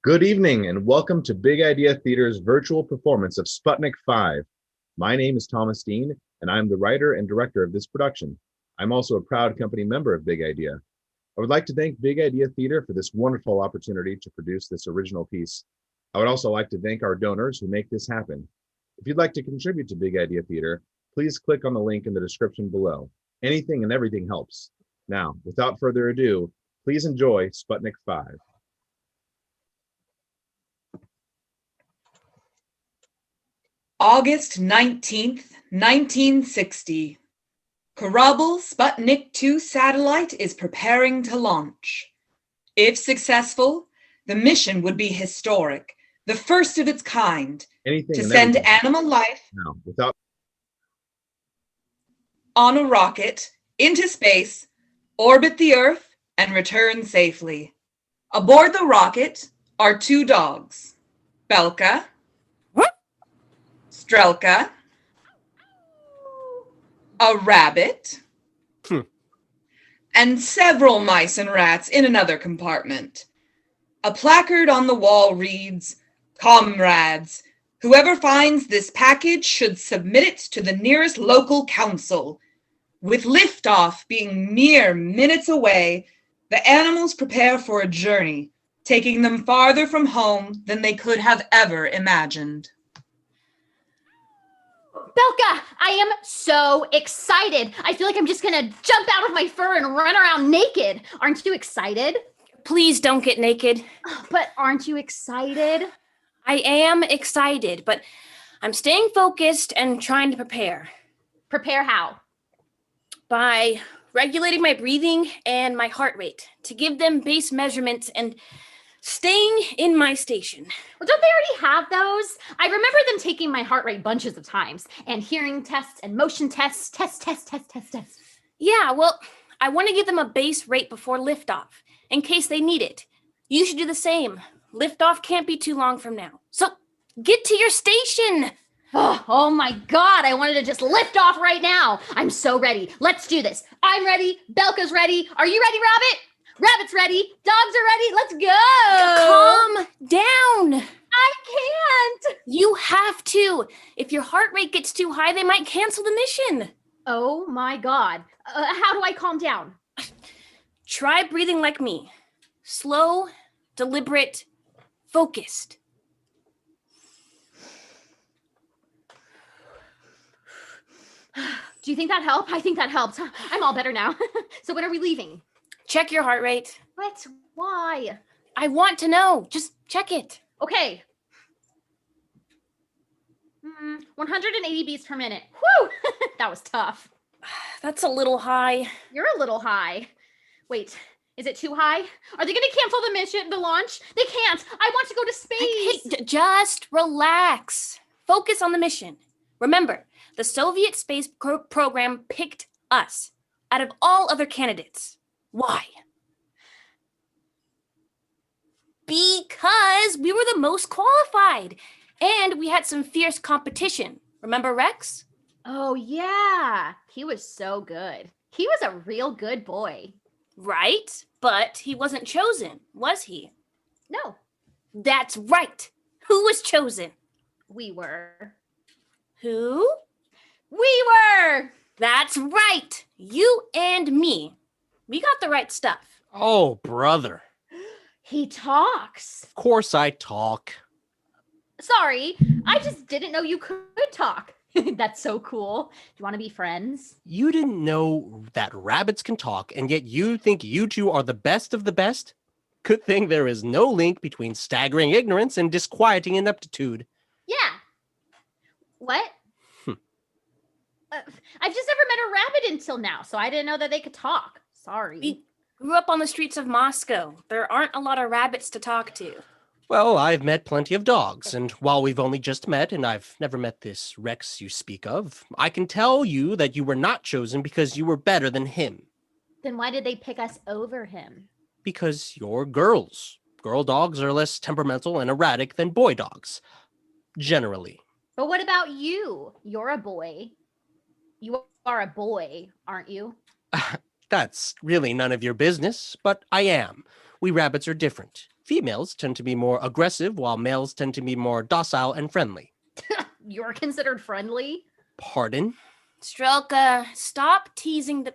Good evening and welcome to Big Idea Theater's virtual performance of Sputnik 5. My name is Thomas Dean and I'm the writer and director of this production. I'm also a proud company member of Big Idea. I would like to thank Big Idea Theater for this wonderful opportunity to produce this original piece. I would also like to thank our donors who make this happen. If you'd like to contribute to Big Idea Theater, please click on the link in the description below. Anything and everything helps. Now, without further ado, please enjoy Sputnik 5. August 19th, 1960. Korabl Sputnik 2 satellite is preparing to launch. If successful, the mission would be historic, the first of its kind, to send animal life on a rocket into space, orbit the Earth, and return safely. Aboard the rocket are two dogs, Belka, Strelka, a rabbit, and several mice and rats in another compartment. A placard on the wall reads, "Comrades, whoever finds this package should submit it to the nearest local council. With liftoff being mere minutes away, the animals prepare for a journey, taking them farther from home than they could have ever imagined." Belka, I am so excited. I feel like I'm just gonna jump out of my fur and run around naked. Aren't you excited? Please don't get naked. But aren't you excited? I am excited, but I'm staying focused and trying to prepare. Prepare how? By regulating my breathing and my heart rate to give them base measurements and staying in my station. Well, don't they already have those? I remember them taking my heart rate bunches of times, and hearing tests and motion tests, test. Yeah, well, I want to give them a base rate before liftoff, in case they need it. You should do the same. Liftoff can't be too long from now. So, get to your station! Oh my God, I wanted to just lift off right now. I'm so ready. Let's do this. I'm ready. Belka's ready. Are you ready, Rabbit? Rabbit's ready. Dogs are ready. Let's go. Calm down. I can't. You have to. If your heart rate gets too high, they might cancel the mission. Oh my God. How do I calm down? Try breathing like me. Slow, deliberate, focused. Do you think that helped? I think that helped. I'm all better now. So when are we leaving? Check your heart rate. What? Why? I want to know. Just check it. Okay. 180 beats per minute. Whew! That was tough. That's a little high. You're a little high. Wait, is it too high? Are they going to cancel the mission, the launch? They can't. I want to go to space. Hey, just relax. Focus on the mission. Remember, the Soviet space program picked us out of all other candidates. Why? Because we were the most qualified and we had some fierce competition. Remember Rex? Oh, yeah. He was so good. He was a real good boy. Right? But he wasn't chosen, was he? No. That's right. Who was chosen? We were. Who? We were! That's right. You and me. We got the right stuff. Oh, brother. He talks. Of course I talk. Sorry, I just didn't know you could talk. That's so cool. Do you want to be friends? You didn't know that rabbits can talk, and yet you think you two are the best of the best? Good thing there is no link between staggering ignorance and disquieting ineptitude. Yeah. What? I've just never met a rabbit until now, so I didn't know that they could talk. Sorry. We grew up on the streets of Moscow. There aren't a lot of rabbits to talk to. Well, I've met plenty of dogs, and while we've only just met, and I've never met this Rex you speak of, I can tell you that you were not chosen because you were better than him. Then why did they pick us over him? Because you're girls. Girl dogs are less temperamental and erratic than boy dogs. Generally. But what about you? You're a boy. You are a boy, aren't you? That's really none of your business, but I am. We rabbits are different. Females tend to be more aggressive, while males tend to be more docile and friendly. You're considered friendly? Pardon? Strelka, stop teasing the...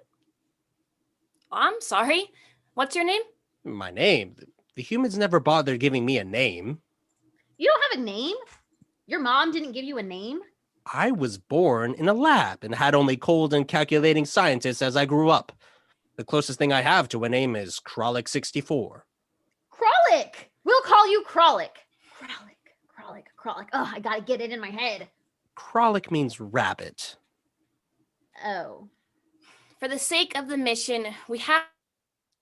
I'm sorry. What's your name? My name? The humans never bothered giving me a name. You don't have a name? Your mom didn't give you a name? I was born in a lab and had only cold and calculating scientists as I grew up. The closest thing I have to a name is Kralik64. Kralik! We'll call you Kralik. Kralik. Oh, I gotta get it in my head. Kralik means rabbit. Oh. For the sake of the mission, we have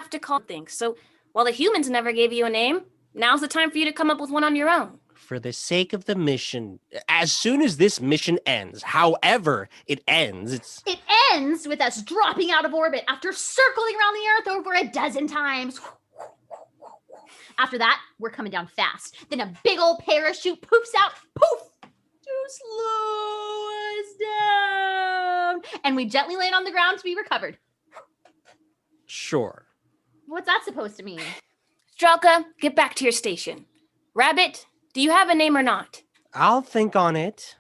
to call things. So while the humans never gave you a name, now's the time for you to come up with one on your own. For the sake of the mission, as soon as this mission ends, however it ends, It ends with us dropping out of orbit after circling around the Earth over a dozen times. After that, we're coming down fast. Then a big old parachute poofs out, poof, to slow us down. And we gently land on the ground to be recovered. Sure. What's that supposed to mean? Strelka, get back to your station. Rabbit, do you have a name or not? I'll think on it.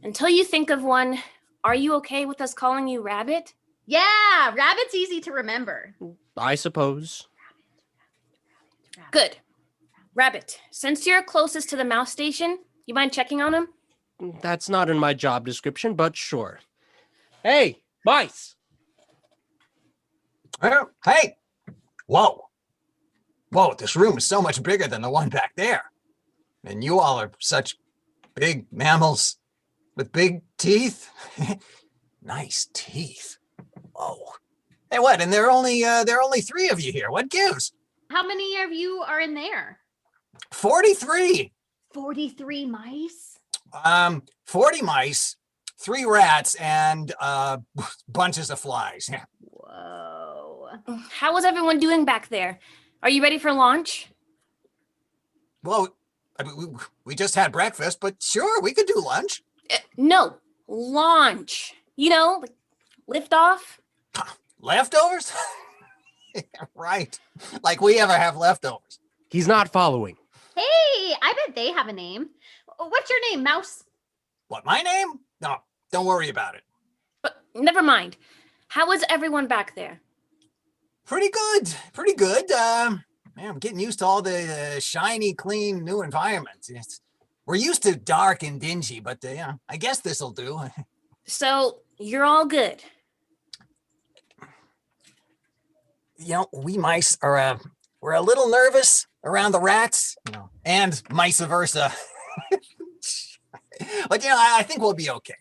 Until you think of one, are you okay with us calling you Rabbit? Yeah, rabbit's easy to remember. I suppose. Good. Rabbit, since you're closest to the mouse station, you mind checking on him? That's not in my job description, but sure. Hey, mice! Hey! Whoa. This room is so much bigger than the one back there. And you all are such big mammals with big teeth. Nice teeth. Whoa. Hey, what? And there are only 3 of you here. What gives? How many of you are in there? 43. 43 mice? 40 mice, 3 rats, and bunches of flies. Yeah. Whoa. How was everyone doing back there? Are you ready for launch? Well, I mean, we just had breakfast, but sure, we could do lunch. No, launch. You know, like lift off. Leftovers? Yeah, right. Like we ever have leftovers. He's not following. Hey, I bet they have a name. What's your name, Mouse? What, my name? No, don't worry about it. But never mind. How was everyone back there? Pretty good. Man, I'm getting used to all the shiny, clean, new environments. We're used to dark and dingy, but I guess this'll do. So you're all good. We mice are we're a little nervous around the rats, and vice versa. But I think we'll be okay.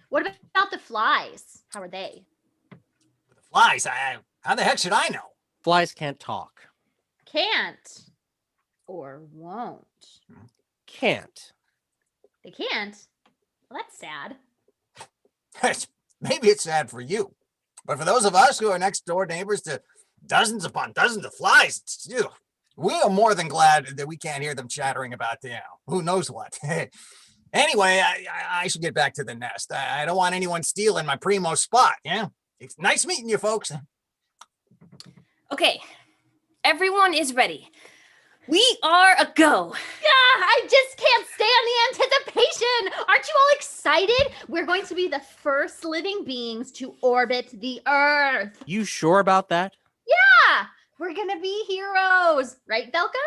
What about the flies? How are they? The flies, how the heck should I know? Flies can't talk. Can't. Or won't. Can't. They can't? Well, that's sad. Maybe it's sad for you, but for those of us who are next door neighbors to dozens upon dozens of flies, we are more than glad that we can't hear them chattering about who knows what. Anyway, I should get back to the nest. I don't want anyone stealing my primo spot. Yeah, it's nice meeting you folks. Okay, everyone is ready. We are a go. Yeah, I just can't stand the anticipation. Aren't you all excited? We're going to be the first living beings to orbit the Earth. You sure about that? Yeah, we're going to be heroes. Right, Belka?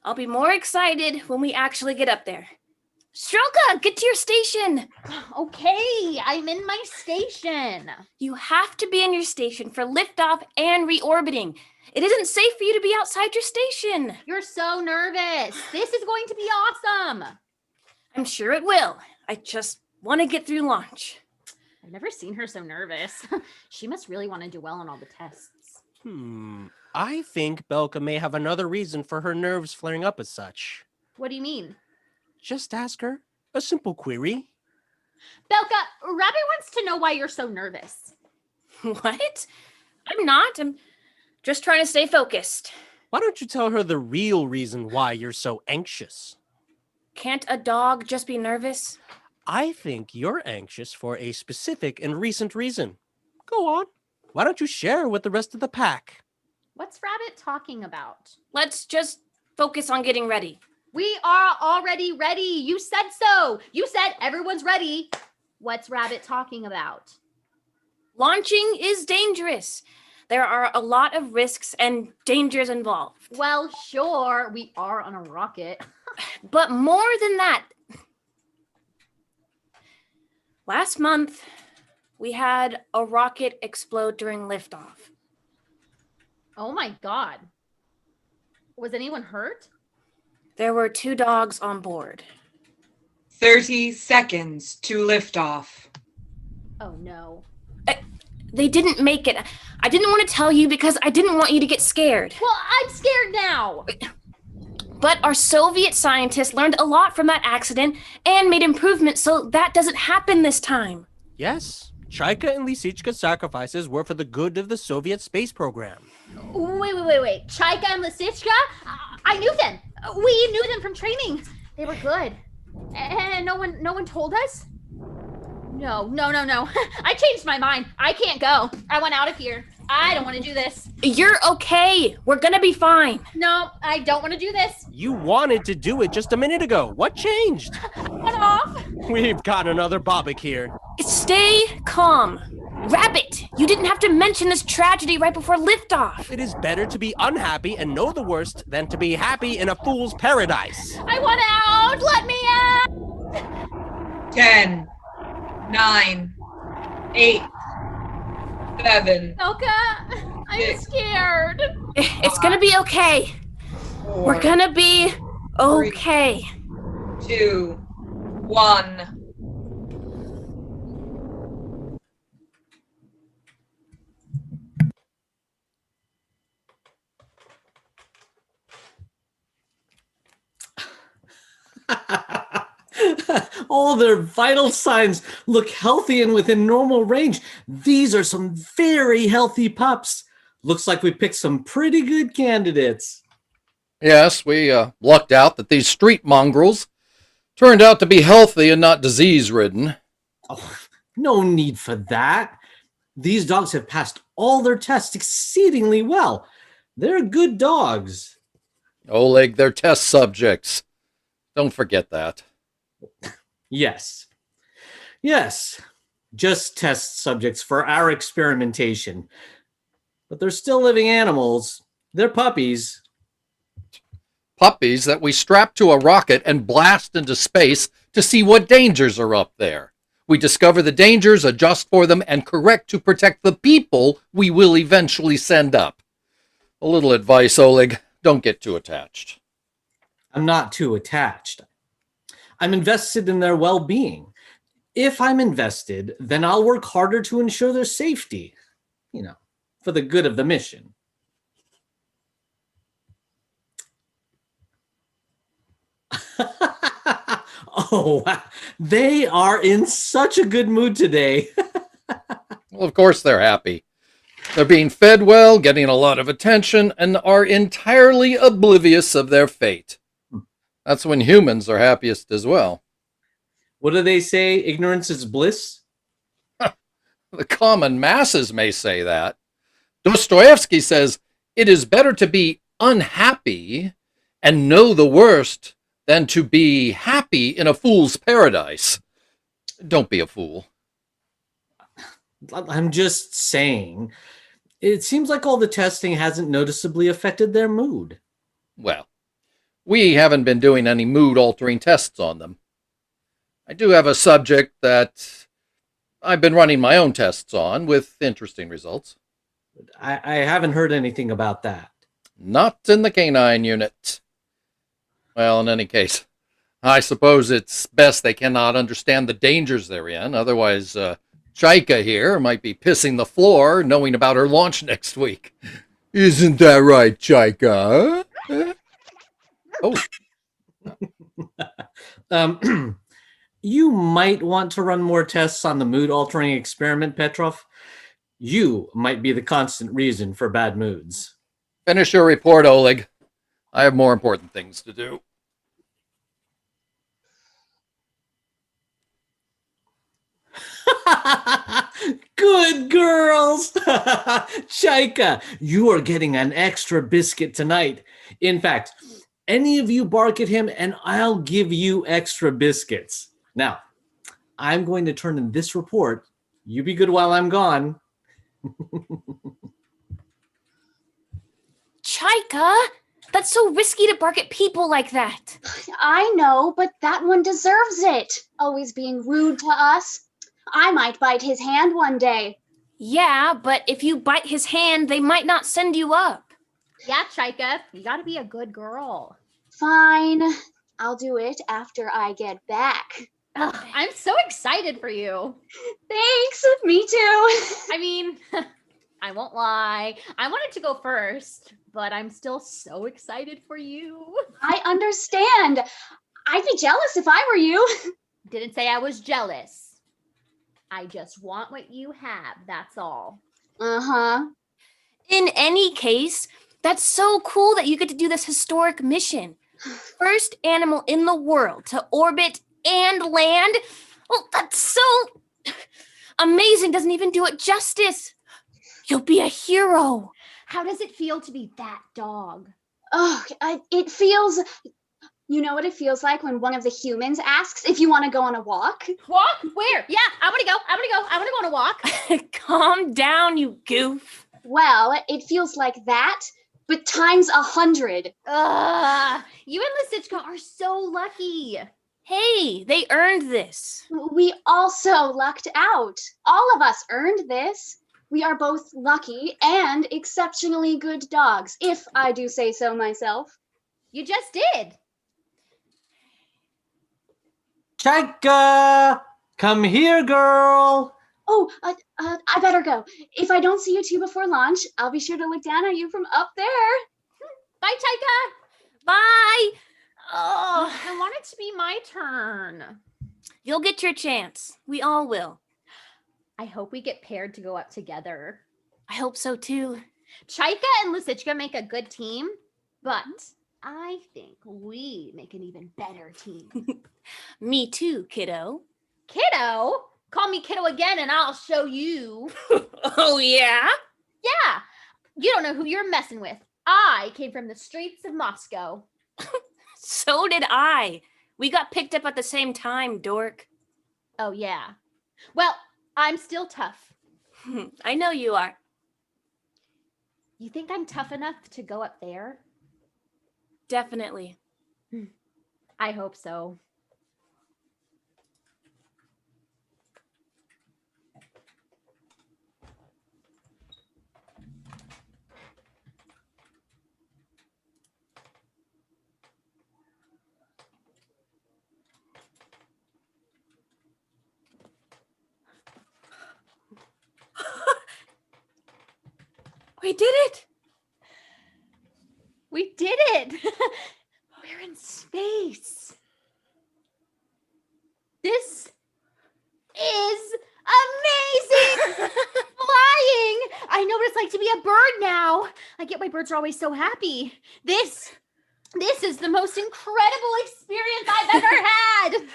I'll be more excited when we actually get up there. Strelka, get to your station. Okay, I'm in my station. You have to be in your station for liftoff and reorbiting. It isn't safe for you to be outside your station. You're so nervous. This is going to be awesome. I'm sure it will. I just want to get through launch. I've never seen her so nervous. She must really want to do well on all the tests. I think Belka may have another reason for her nerves flaring up as such. What do you mean? Just ask her. A simple query. Belka, Rabbit wants to know why you're so nervous. What? I'm not. I'm just trying to stay focused. Why don't you tell her the real reason why you're so anxious? Can't a dog just be nervous? I think you're anxious for a specific and recent reason. Go on. Why don't you share with the rest of the pack? What's Rabbit talking about? Let's just focus on getting ready. We are already ready. You said so. You said everyone's ready. What's Rabbit talking about? Launching is dangerous. There are a lot of risks and dangers involved. Well, sure, we are on a rocket. But more than that, last month, we had a rocket explode during liftoff. Oh my God. Was anyone hurt? There were 2 dogs on board. 30 seconds to liftoff. Oh no. They didn't make it. I didn't want to tell you because I didn't want you to get scared. Well, I'm scared now. But our Soviet scientists learned a lot from that accident and made improvements so that doesn't happen this time. Yes, Chaika and Lisichka's sacrifices were for the good of the Soviet space program. Wait. Chaika and Lisichka? I knew them. We knew them from training. They were good. And no one told us? No. I changed my mind. I can't go. I want out of here. I don't want to do this. You're okay. We're gonna be fine. No, I don't want to do this. You wanted to do it just a minute ago. What changed? Get off. We've got another Bobik here. Stay calm. Rabbit, you didn't have to mention this tragedy right before liftoff. It is better to be unhappy and know the worst than to be happy in a fool's paradise. I want out. Let me out. 10, 9, 8, 7. Belka, I'm scared. It's gonna be okay. 4, We're gonna be okay. 2, 1. All their vital signs look healthy and within normal range. These are some very healthy pups. Looks like we picked some pretty good candidates. Yes, we lucked out that these street mongrels turned out to be healthy and not disease-ridden. Oh, no need for that. These dogs have passed all their tests exceedingly well. They're good dogs. Oleg, they're test subjects. Don't forget that. Yes, just test subjects for our experimentation. But they're still living animals. They're puppies. Puppies that we strap to a rocket and blast into space to see what dangers are up there. We discover the dangers, adjust for them, and correct to protect the people we will eventually send up. A little advice, Oleg, don't get too attached. I'm not too attached. I'm invested in their well-being. If I'm invested, then I'll work harder to ensure their safety, for the good of the mission. Oh, wow. They are in such a good mood today. Well, of course they're happy. They're being fed well, getting a lot of attention, and are entirely oblivious of their fate. That's when humans are happiest as well. What do they say? Ignorance is bliss? The common masses may say that. Dostoevsky says, it is better to be unhappy and know the worst than to be happy in a fool's paradise. Don't be a fool. I'm just saying. It seems like all the testing hasn't noticeably affected their mood. Well, we haven't been doing any mood-altering tests on them. I do have a subject that I've been running my own tests on with interesting results. I haven't heard anything about that. Not in the canine unit. Well, in any case, I suppose it's best they cannot understand the dangers they're in. Otherwise, Chaika here might be pissing the floor knowing about her launch next week. Isn't that right, Chaika? Huh? Oh. You might want to run more tests on the mood-altering experiment, Petrov. You might be the constant reason for bad moods. Finish your report, Oleg. I have more important things to do. Good girls! Chaika, you are getting an extra biscuit tonight. In fact, any of you bark at him and I'll give you extra biscuits. Now, I'm going to turn in this report. You be good while I'm gone. Chaika, that's so risky to bark at people like that. I know, but that one deserves it. Always being rude to us. I might bite his hand one day. Yeah, but if you bite his hand, they might not send you up. Yeah, Chaika, you gotta be a good girl. Fine. I'll do it after I get back. Ugh, I'm so excited for you. Thanks. Me too. I mean, I won't lie. I wanted to go first, but I'm still so excited for you. I understand. I'd be jealous if I were you. Didn't say I was jealous. I just want what you have, that's all. Uh-huh. In any case, that's so cool that you get to do this historic mission. First animal in the world to orbit and land. Well, that's so amazing. Doesn't even do it justice. You'll be a hero. How does it feel to be that dog? Oh, it feels... You know what it feels like when one of the humans asks if you want to go on a walk? Walk? Where? Yeah, I want to go. I want to go on a walk. Calm down, you goof. Well, it feels like that, but times 100. You and Lisichka are so lucky. Hey, they earned this. We also lucked out. All of us earned this. We are both lucky and exceptionally good dogs, if I do say so myself. You just did. Chaika! Come here, girl! Oh, I better go. If I don't see you two before lunch, I'll be sure to look down at you from up there. Bye, Chaika. Bye. Oh, I want it to be my turn. You'll get your chance. We all will. I hope we get paired to go up together. I hope so too. Chaika and Lisichka make a good team, but I think we make an even better team. Me too, kiddo. Kiddo? Call me kiddo again and I'll show you. Oh, yeah? Yeah. You don't know who you're messing with. I came from the streets of Moscow. So did I. We got picked up at the same time, dork. Oh, yeah. Well, I'm still tough. I know you are. You think I'm tough enough to go up there? Definitely. I hope so. We did it! We did it! We're in space. This is amazing! Flying! I know what it's like to be a bird now. I get why birds are always so happy. This is the most incredible experience I've ever had.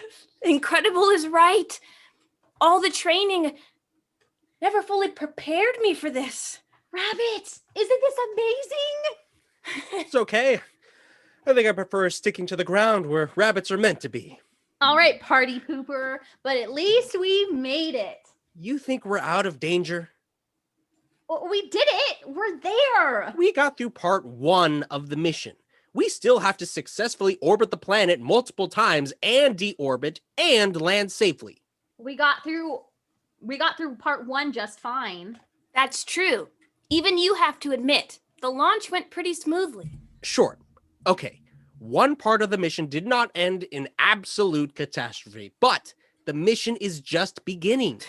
Incredible is right. All the training never fully prepared me for this. Rabbit, isn't this amazing? It's okay. I think I prefer sticking to the ground where rabbits are meant to be. All right, party pooper, but at least we made it. You think we're out of danger? We did it. We're there. We got through part 1 of the mission. We still have to successfully orbit the planet multiple times and deorbit and land safely. We got through part 1 just fine. That's true. Even you have to admit, the launch went pretty smoothly. Sure. Okay. One part of the mission did not end in absolute catastrophe, but the mission is just beginning.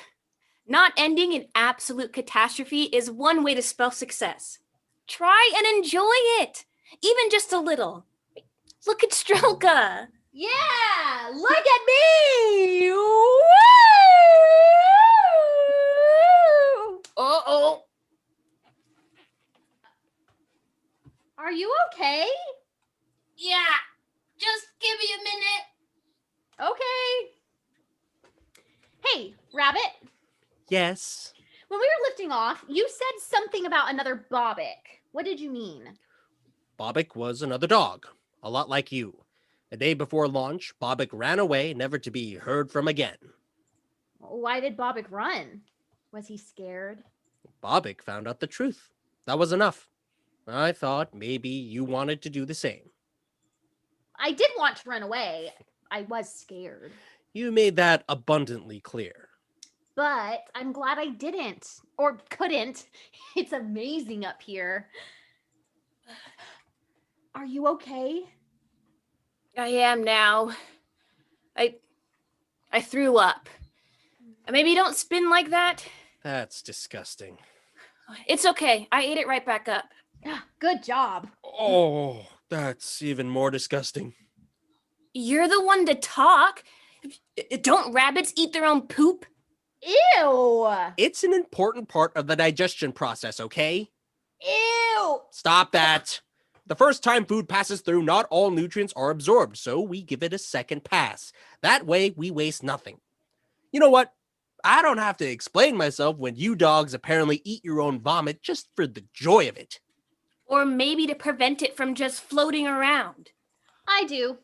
Not ending in absolute catastrophe is one way to spell success. Try and enjoy it, even just a little. Look at Strelka. Yeah, look at me. Woo! Uh-oh. Are you okay? Yeah, just give me a minute. Okay. Hey, Rabbit, Yes. When we were lifting off, you said something about another Bobbick. What did you mean? Bobbick was another dog, a lot like you. The day before launch, Bobbick ran away, never to be heard from again. Why did Bobbick run? Was he scared? Bobbick found out the truth. That was enough. I thought maybe you wanted to do the same. I did want to run away. I was scared. You made that abundantly clear. But I'm glad I didn't. Or couldn't. It's amazing up here. Are you okay? I am now. I threw up. Maybe don't spin like that. That's disgusting. It's okay. I ate it right back up. Good job. Oh, that's even more disgusting. You're the one to talk. Don't rabbits eat their own poop? Ew. It's an important part of the digestion process, okay? Ew. Stop that. The first time food passes through, not all nutrients are absorbed, so we give it a second pass. That way, we waste nothing. You know what? I don't have to explain myself when you dogs apparently eat your own vomit just for the joy of it. Or maybe to prevent it from just floating around. I do.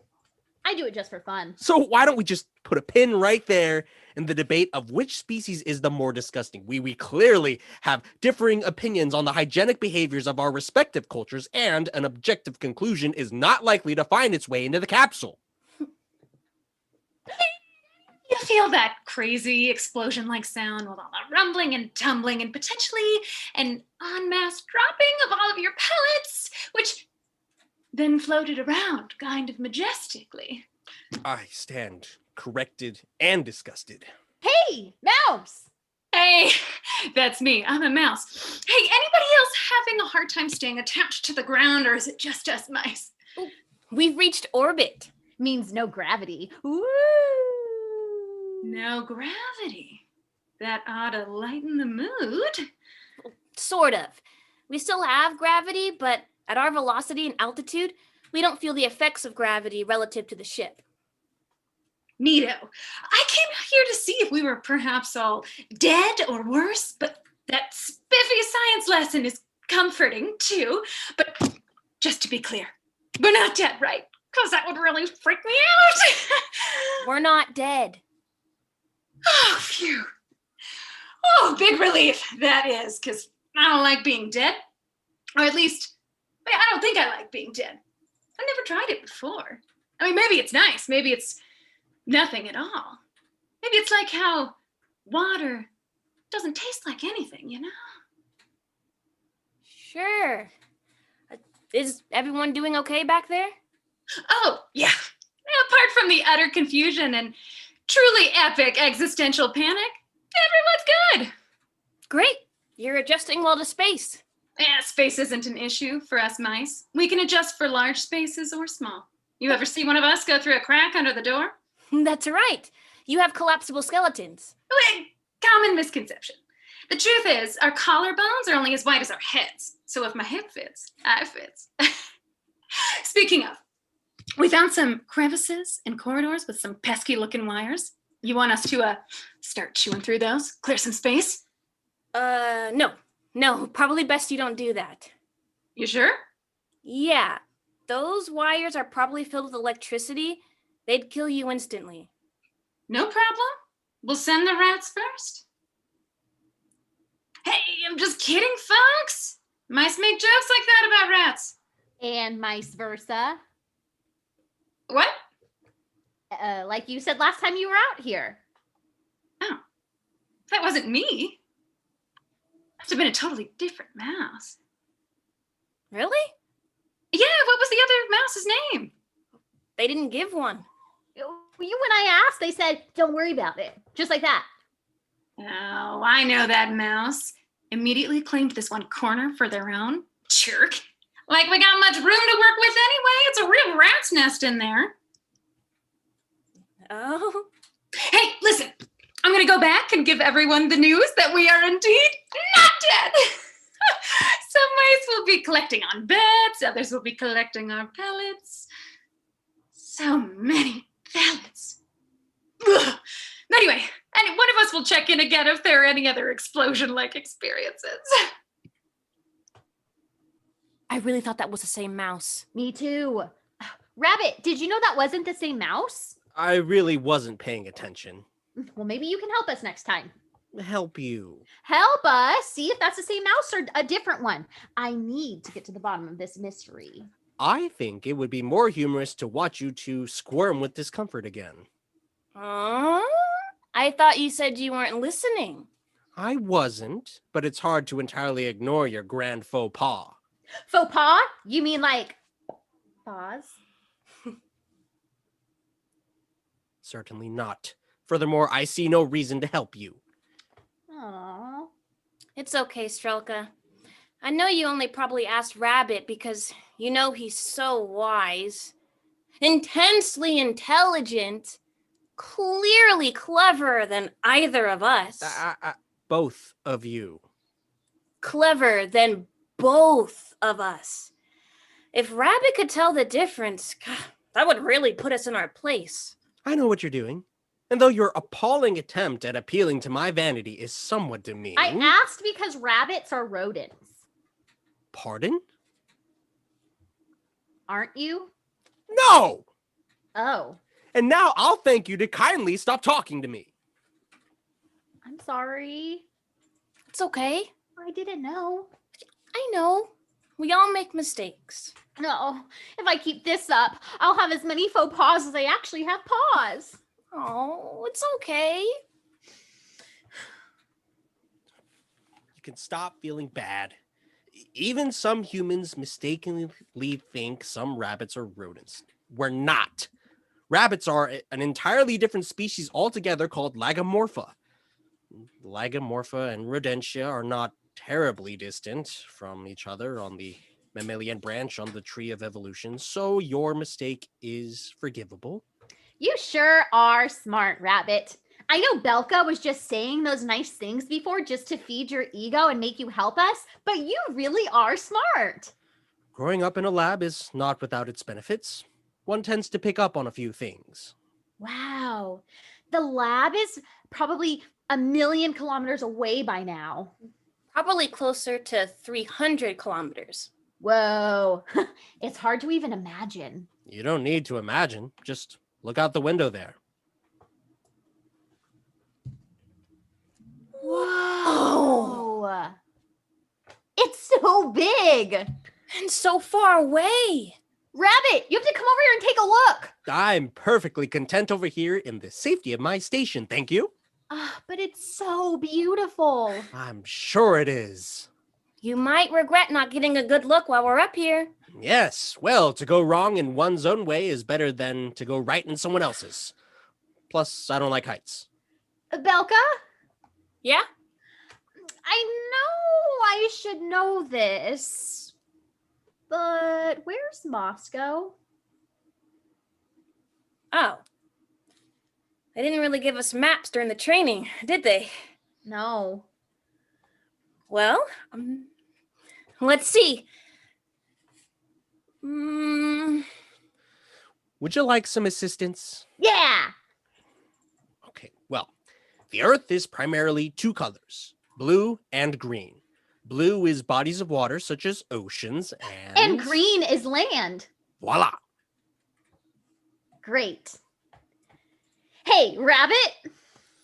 I do it just for fun. So why don't we just put a pin right there in the debate of which species is the more disgusting? We clearly have differing opinions on the hygienic behaviors of our respective cultures, and an objective conclusion is not likely to find its way into the capsule. You feel that crazy explosion-like sound with all that rumbling and tumbling and potentially an en masse dropping of all of your pellets, which then floated around kind of majestically. I stand corrected and disgusted. Hey, mouse. Hey, that's me. I'm a mouse. Hey, anybody else having a hard time staying attached to the ground, or is it just us mice? We've reached orbit. Means no gravity. Woo! No gravity. That ought to lighten the mood. Sort of. We still have gravity, but at our velocity and altitude, we don't feel the effects of gravity relative to the ship. Neato. I came here to see if we were perhaps all dead or worse, but that spiffy science lesson is comforting too. But just to be clear, we're not dead, right? Because that would really freak me out. We're not dead. Oh, phew. Oh, big relief that is, because I don't like being dead. Or at least, I don't think I like being dead. I've never tried it before. I mean, maybe it's nice. Maybe it's nothing at all. Maybe it's like how water doesn't taste like anything, you know? Sure. Is everyone doing okay back there? Oh, yeah. Apart from the utter confusion and truly epic existential panic, everyone's good. Great. You're adjusting well to space. Yeah, space isn't an issue for us mice. We can adjust for large spaces or small. You ever see one of us go through a crack under the door? That's right. You have collapsible skeletons. Common misconception. The truth is, our collarbones are only as wide as our heads. So if my head fits, I fits. Speaking of, we found some crevices and corridors with some pesky looking wires. You want us to start chewing through those? Clear some space? No, probably best you don't do that. You sure? Yeah, those wires are probably filled with electricity. They'd kill you instantly. No problem. We'll send the rats first. Hey, I'm just kidding, folks. Mice make jokes like that about rats. And vice versa. What? Like you said last time you were out here. Oh, that wasn't me. Must have been a totally different mouse. Really? Yeah, what was the other mouse's name? They didn't give one. When I asked, they said, don't worry about it. Just like that. Oh, I know that mouse. Immediately claimed this one corner for their own. Jerk. Like we got much room to work with anyway. It's a real rat's nest in there. Oh. Hey, listen. I'm going to go back and give everyone the news that we are indeed not dead. Some mice will be collecting on beds. Others will be collecting our pellets. So many pellets. Ugh. Anyway, And one of us will check in again if there are any other explosion-like experiences. I really thought that was the same mouse. Me too. Rabbit, did you know that wasn't the same mouse? I really wasn't paying attention. Well, maybe you can help us next time. Help you. Help us see if that's the same mouse or a different one. I need to get to the bottom of this mystery. I think it would be more humorous to watch you two squirm with discomfort again. I thought you said you weren't listening. I wasn't, but it's hard to entirely ignore your grand faux pas. Faux pas? You mean like pause? Certainly not. Furthermore, I see no reason to help you. Aww. It's okay, Strelka. I know you only probably asked Rabbit because you know he's so wise, intensely intelligent, clearly cleverer than either of us. Both of you. Clever than both of us. If Rabbit could tell the difference, God, that would really put us in our place. I know what you're doing. And though your appalling attempt at appealing to my vanity is somewhat demeaning... I asked because rabbits are rodents. Pardon? Aren't you? No! Oh, And now I'll thank you to kindly stop talking to me. I'm sorry. It's okay. I didn't know. I know. We all make mistakes. No, if I keep this up, I'll have as many faux pas as I actually have paws. Oh, it's okay. You can stop feeling bad. Even some humans mistakenly think some rabbits are rodents. We're not. Rabbits are an entirely different species altogether called Lagomorpha. Lagomorpha and Rodentia are not terribly distant from each other on the mammalian branch on the tree of evolution, so your mistake is forgivable. You sure are smart, Rabbit. I know Belka was just saying those nice things before just to feed your ego and make you help us, but you really are smart. Growing up in a lab is not without its benefits. One tends to pick up on a few things. Wow. The lab is probably 1,000,000 kilometers away by now. Probably closer to 300 kilometers. Whoa. It's hard to even imagine. You don't need to imagine. Just look out the window there. Whoa. It's so big. And so far away. Rabbit, you have to come over here and take a look. I'm perfectly content over here in the safety of my station, thank you. But it's so beautiful. I'm sure it is. You might regret not getting a good look while we're up here. Yes, well, to go wrong in one's own way is better than to go right in someone else's. Plus, I don't like heights. Belka? Yeah? I know I should know this, but where's Moscow? Oh. They didn't really give us maps during the training, did they? No. Well, let's see. Would you like some assistance? Yeah. Okay, well, the Earth is primarily two colors, blue and green. Blue is bodies of water such as oceans And green is land. Voila. Great. Hey, Rabbit,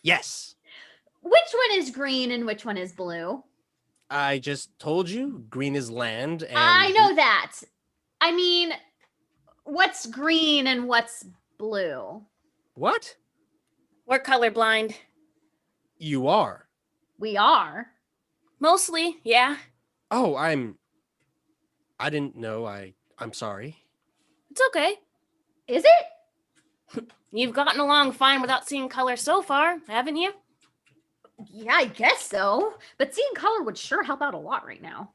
Yes, which one is green and which one is blue? I just told you green is land and... I know that. I mean, what's green and what's blue? What? We're colorblind. You are? We are. Mostly, yeah. Oh, I didn't know. I'm sorry. It's okay. Is it? You've gotten along fine without seeing color so far, haven't you? Yeah, I guess so. But seeing color would sure help out a lot right now.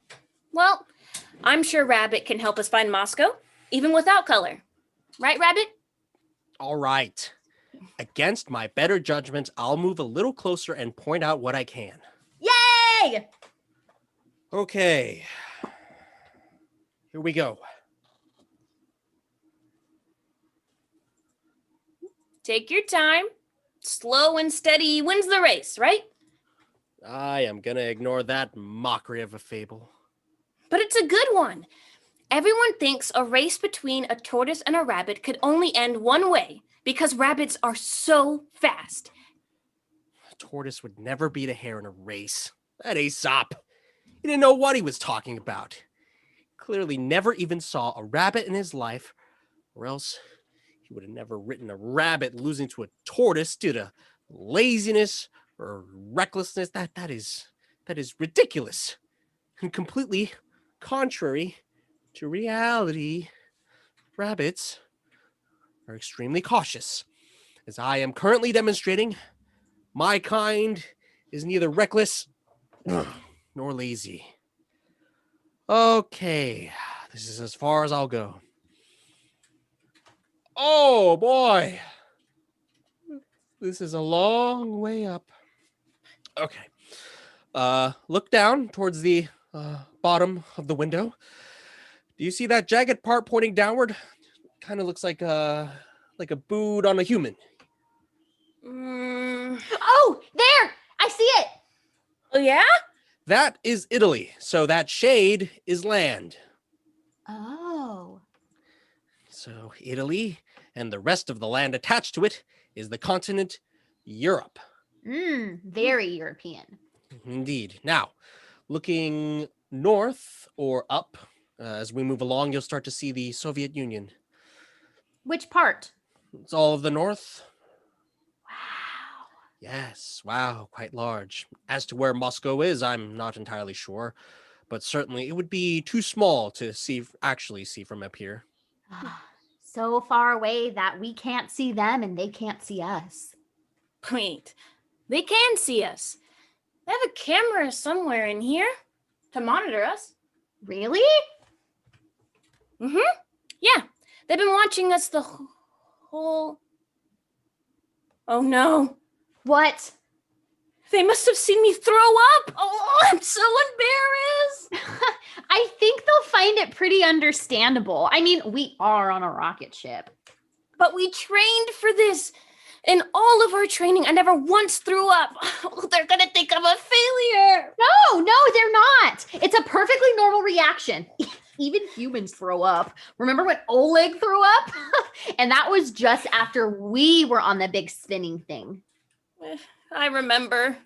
Well, I'm sure Rabbit can help us find Moscow, even without color. Right, Rabbit? All right. Against my better judgment, I'll move a little closer and point out what I can. Yay! Okay. Here we go. Take your time. Slow and steady wins the race, right? I am gonna ignore that mockery of a fable. But it's a good one. Everyone thinks a race between a tortoise and a rabbit could only end one way because rabbits are so fast. A tortoise would never beat a hare in a race. That Aesop. He didn't know what he was talking about. Clearly never even saw a rabbit in his life, or else he would have never written a rabbit losing to a tortoise due to laziness or recklessness. That is ridiculous and completely contrary to reality. Rabbits are extremely cautious. As I am currently demonstrating, my kind is neither reckless nor lazy. Okay, this is as far as I'll go. Oh boy, this is a long way up. Okay, look down towards the bottom of the window. Do you see that jagged part pointing downward? Kind of looks like a boot on a human. Oh, there! I see it! Oh, yeah? That is Italy, so that shade is land. Oh. So Italy and the rest of the land attached to it is the continent Europe. Very European. Indeed. Now, looking north or up, as we move along, you'll start to see the Soviet Union. Which part? It's all of the north. Wow. Yes, wow, quite large. As to where Moscow is, I'm not entirely sure, but certainly it would be too small to actually see from up here. So far away that we can't see them and they can't see us. Wait, they can see us. They have a camera somewhere in here to monitor us. Really? Yeah, they've been watching us the whole... Oh no. What? They must have seen me throw up. Oh, I'm so embarrassed. I think they'll find it pretty understandable. I mean, we are on a rocket ship. But we trained for this. In all of our training, I never once threw up. Oh, they're going to think I'm a failure. No, they're not. It's a perfectly normal reaction. Even humans throw up. Remember when Oleg threw up? And that was just after we were on the big spinning thing. I remember.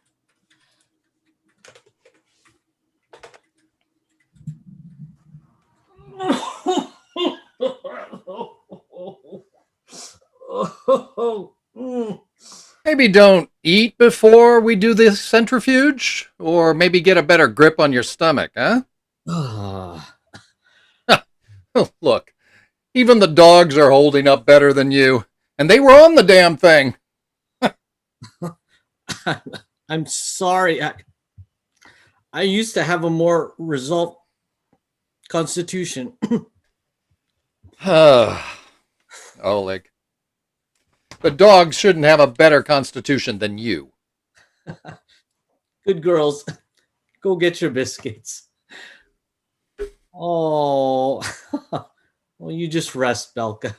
Maybe don't eat before we do this centrifuge, or maybe get a better grip on your stomach, huh? Look, even the dogs are holding up better than you, and they were on the damn thing. I'm sorry. I used to have a more resolved constitution. Oleg. The dogs shouldn't have a better constitution than you. Good girls. Go get your biscuits. Oh. Well, you just rest, Belka.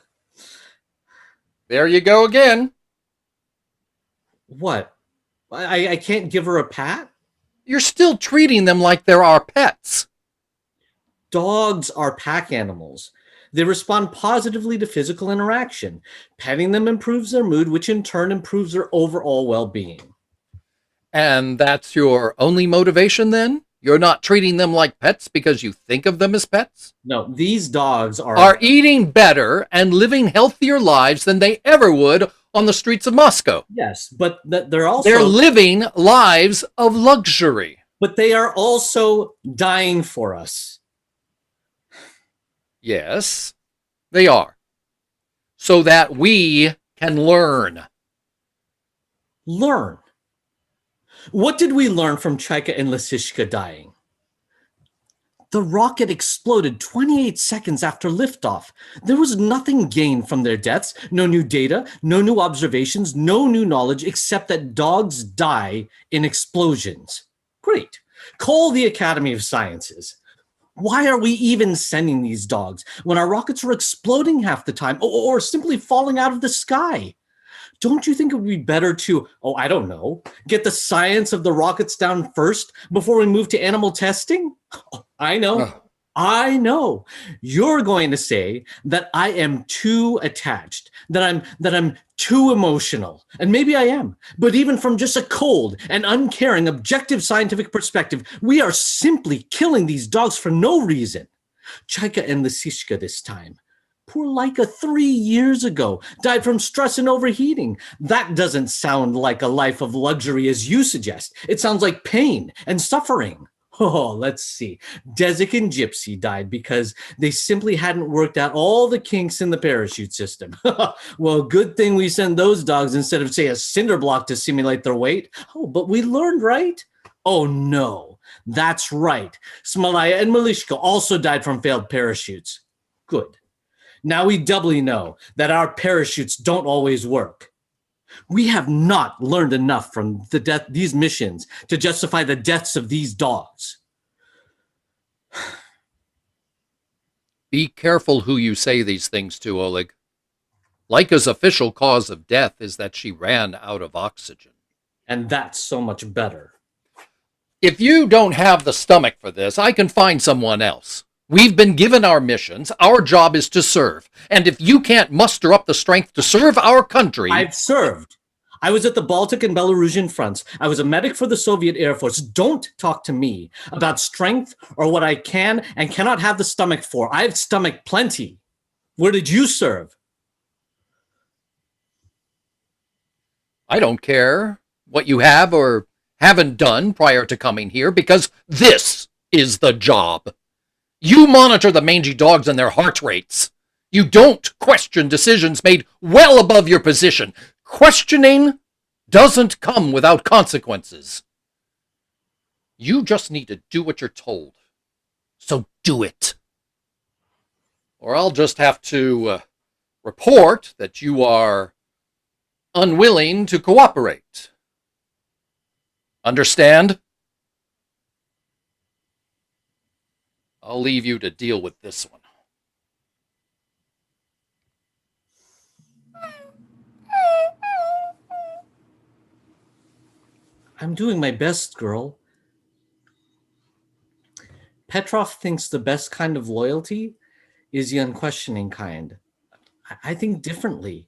There you go again. What? I can't give her a pat? You're still treating them like they're our pets. Dogs are pack animals. They respond positively to physical interaction. Petting them improves their mood, which in turn improves their overall well-being. And that's your only motivation then? You're not treating them like pets because you think of them as pets? No, these dogs are eating better and living healthier lives than they ever would on the streets of Moscow. Yes, but they're living lives of luxury. But they are also dying for us. Yes, they are. So that we can learn. Learn? What did we learn from Chaika and Lisishka dying? The rocket exploded 28 seconds after liftoff. There was nothing gained from their deaths, no new data, no new observations, no new knowledge, except that dogs die in explosions. Great. Call the Academy of Sciences. Why are we even sending these dogs when our rockets are exploding half the time or simply falling out of the sky? Don't you think it would be better to, I don't know, get the science of the rockets down first before we move to animal testing? I know. Ugh. I know. You're going to say that I am too attached, that I'm too emotional. And maybe I am. But even from just a cold and uncaring objective scientific perspective, we are simply killing these dogs for no reason. Chaika and Lisishka this time. Poor Laika 3 years ago died from stress and overheating. That doesn't sound like a life of luxury as you suggest. It sounds like pain and suffering. Oh, let's see. Desik and Gypsy died because they simply hadn't worked out all the kinks in the parachute system. Well, good thing we send those dogs instead of, say, a cinder block to simulate their weight. Oh, but we learned, right? Oh, no. That's right. Smalaya and Malishka also died from failed parachutes. Good. Now we doubly know that our parachutes don't always work. We have not learned enough from these missions to justify the deaths of these dogs. Be careful who you say these things to, Oleg. Laika's official cause of death is that she ran out of oxygen. And that's so much better. If you don't have the stomach for this, I can find someone else. We've been given our missions. Our job is to serve. And if you can't muster up the strength to serve our country... I've served. I was at the Baltic and Belarusian fronts. I was a medic for the Soviet Air Force. Don't talk to me about strength or what I can and cannot have the stomach for. I have stomach plenty. Where did you serve? I don't care what you have or haven't done prior to coming here, because this is the job. You monitor the mangy dogs and their heart rates. You don't question decisions made well above your position. Questioning doesn't come without consequences. You just need to do what you're told. So do it. Or I'll just have to report that you are unwilling to cooperate. Understand? I'll leave you to deal with this one. I'm doing my best, girl. Petrov thinks the best kind of loyalty is the unquestioning kind. I think differently.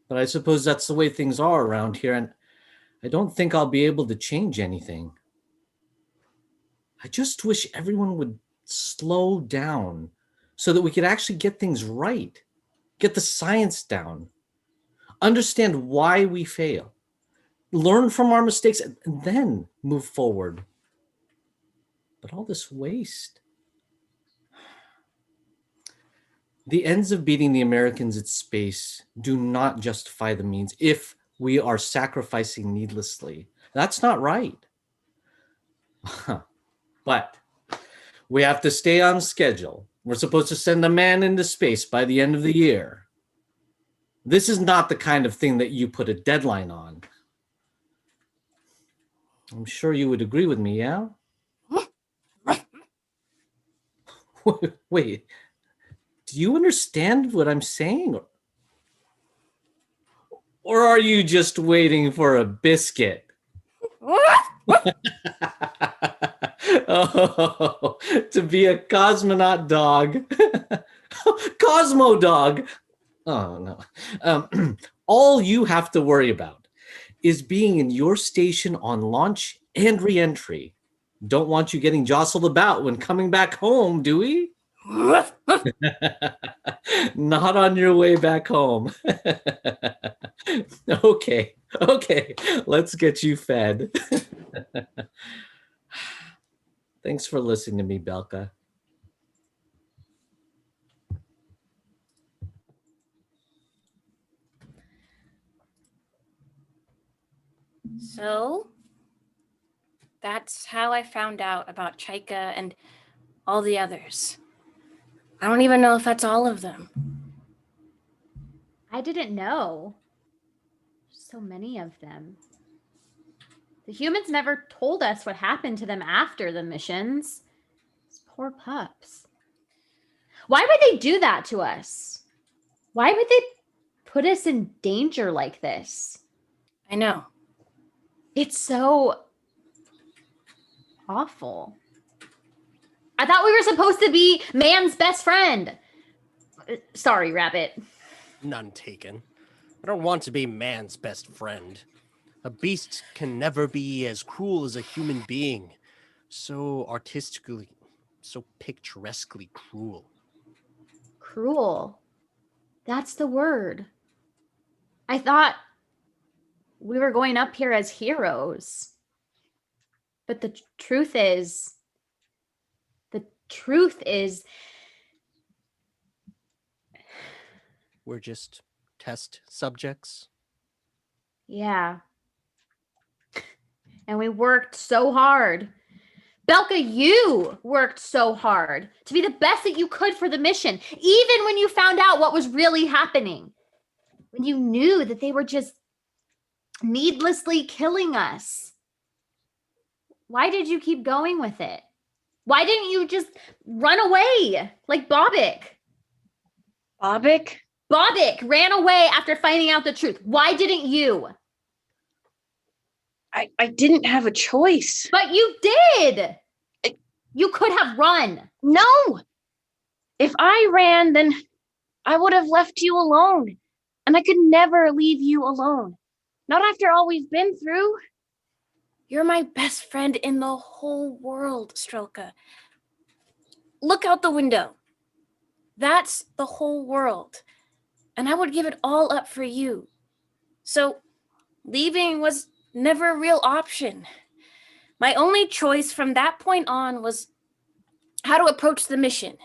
But I suppose that's the way things are around here, and I don't think I'll be able to change anything. I just wish everyone would slow down so that we could actually get things right, get the science down, understand why we fail, learn from our mistakes, and then move forward. But all this waste. The ends of beating the Americans at space do not justify the means if we are sacrificing needlessly. That's not right. But we have to stay on schedule. We're supposed to send a man into space by the end of the year. This is not the kind of thing that you put a deadline on. I'm sure you would agree with me, yeah? Wait, do you understand what I'm saying? Or are you just waiting for a biscuit? Oh, to be a cosmonaut dog. Cosmo dog. Oh, no. All you have to worry about is being in your station on launch and re-entry. Don't want you getting jostled about when coming back home, do we? Not on your way back home. Okay, let's get you fed. Thanks for listening to me, Belka. So, that's how I found out about Chaika and all the others. I don't even know if that's all of them. I didn't know. So many of them. The humans never told us what happened to them after the missions. Those poor pups. Why would they do that to us? Why would they put us in danger like this? I know. It's so awful. I thought we were supposed to be man's best friend. Sorry, Rabbit. None taken. I don't want to be man's best friend. A beast can never be as cruel as a human being. So artistically, so picturesquely cruel. Cruel. That's the word. I thought we were going up here as heroes. But the truth is, we're just test subjects. Yeah. And we worked so hard. Belka, you worked so hard to be the best that you could for the mission, even when you found out what was really happening. When you knew that they were just needlessly killing us. Why did you keep going with it? Why didn't you just run away like Bobik? Bobik? Bobik ran away after finding out the truth. Why didn't you? I didn't have a choice. But you did. You could have run. No. If I ran, then I would have left you alone. And I could never leave you alone. Not after all we've been through. You're my best friend in the whole world, Strelka. Look out the window. That's the whole world. And I would give it all up for you. So leaving was never a real option. My only choice from that point on was how to approach the mission.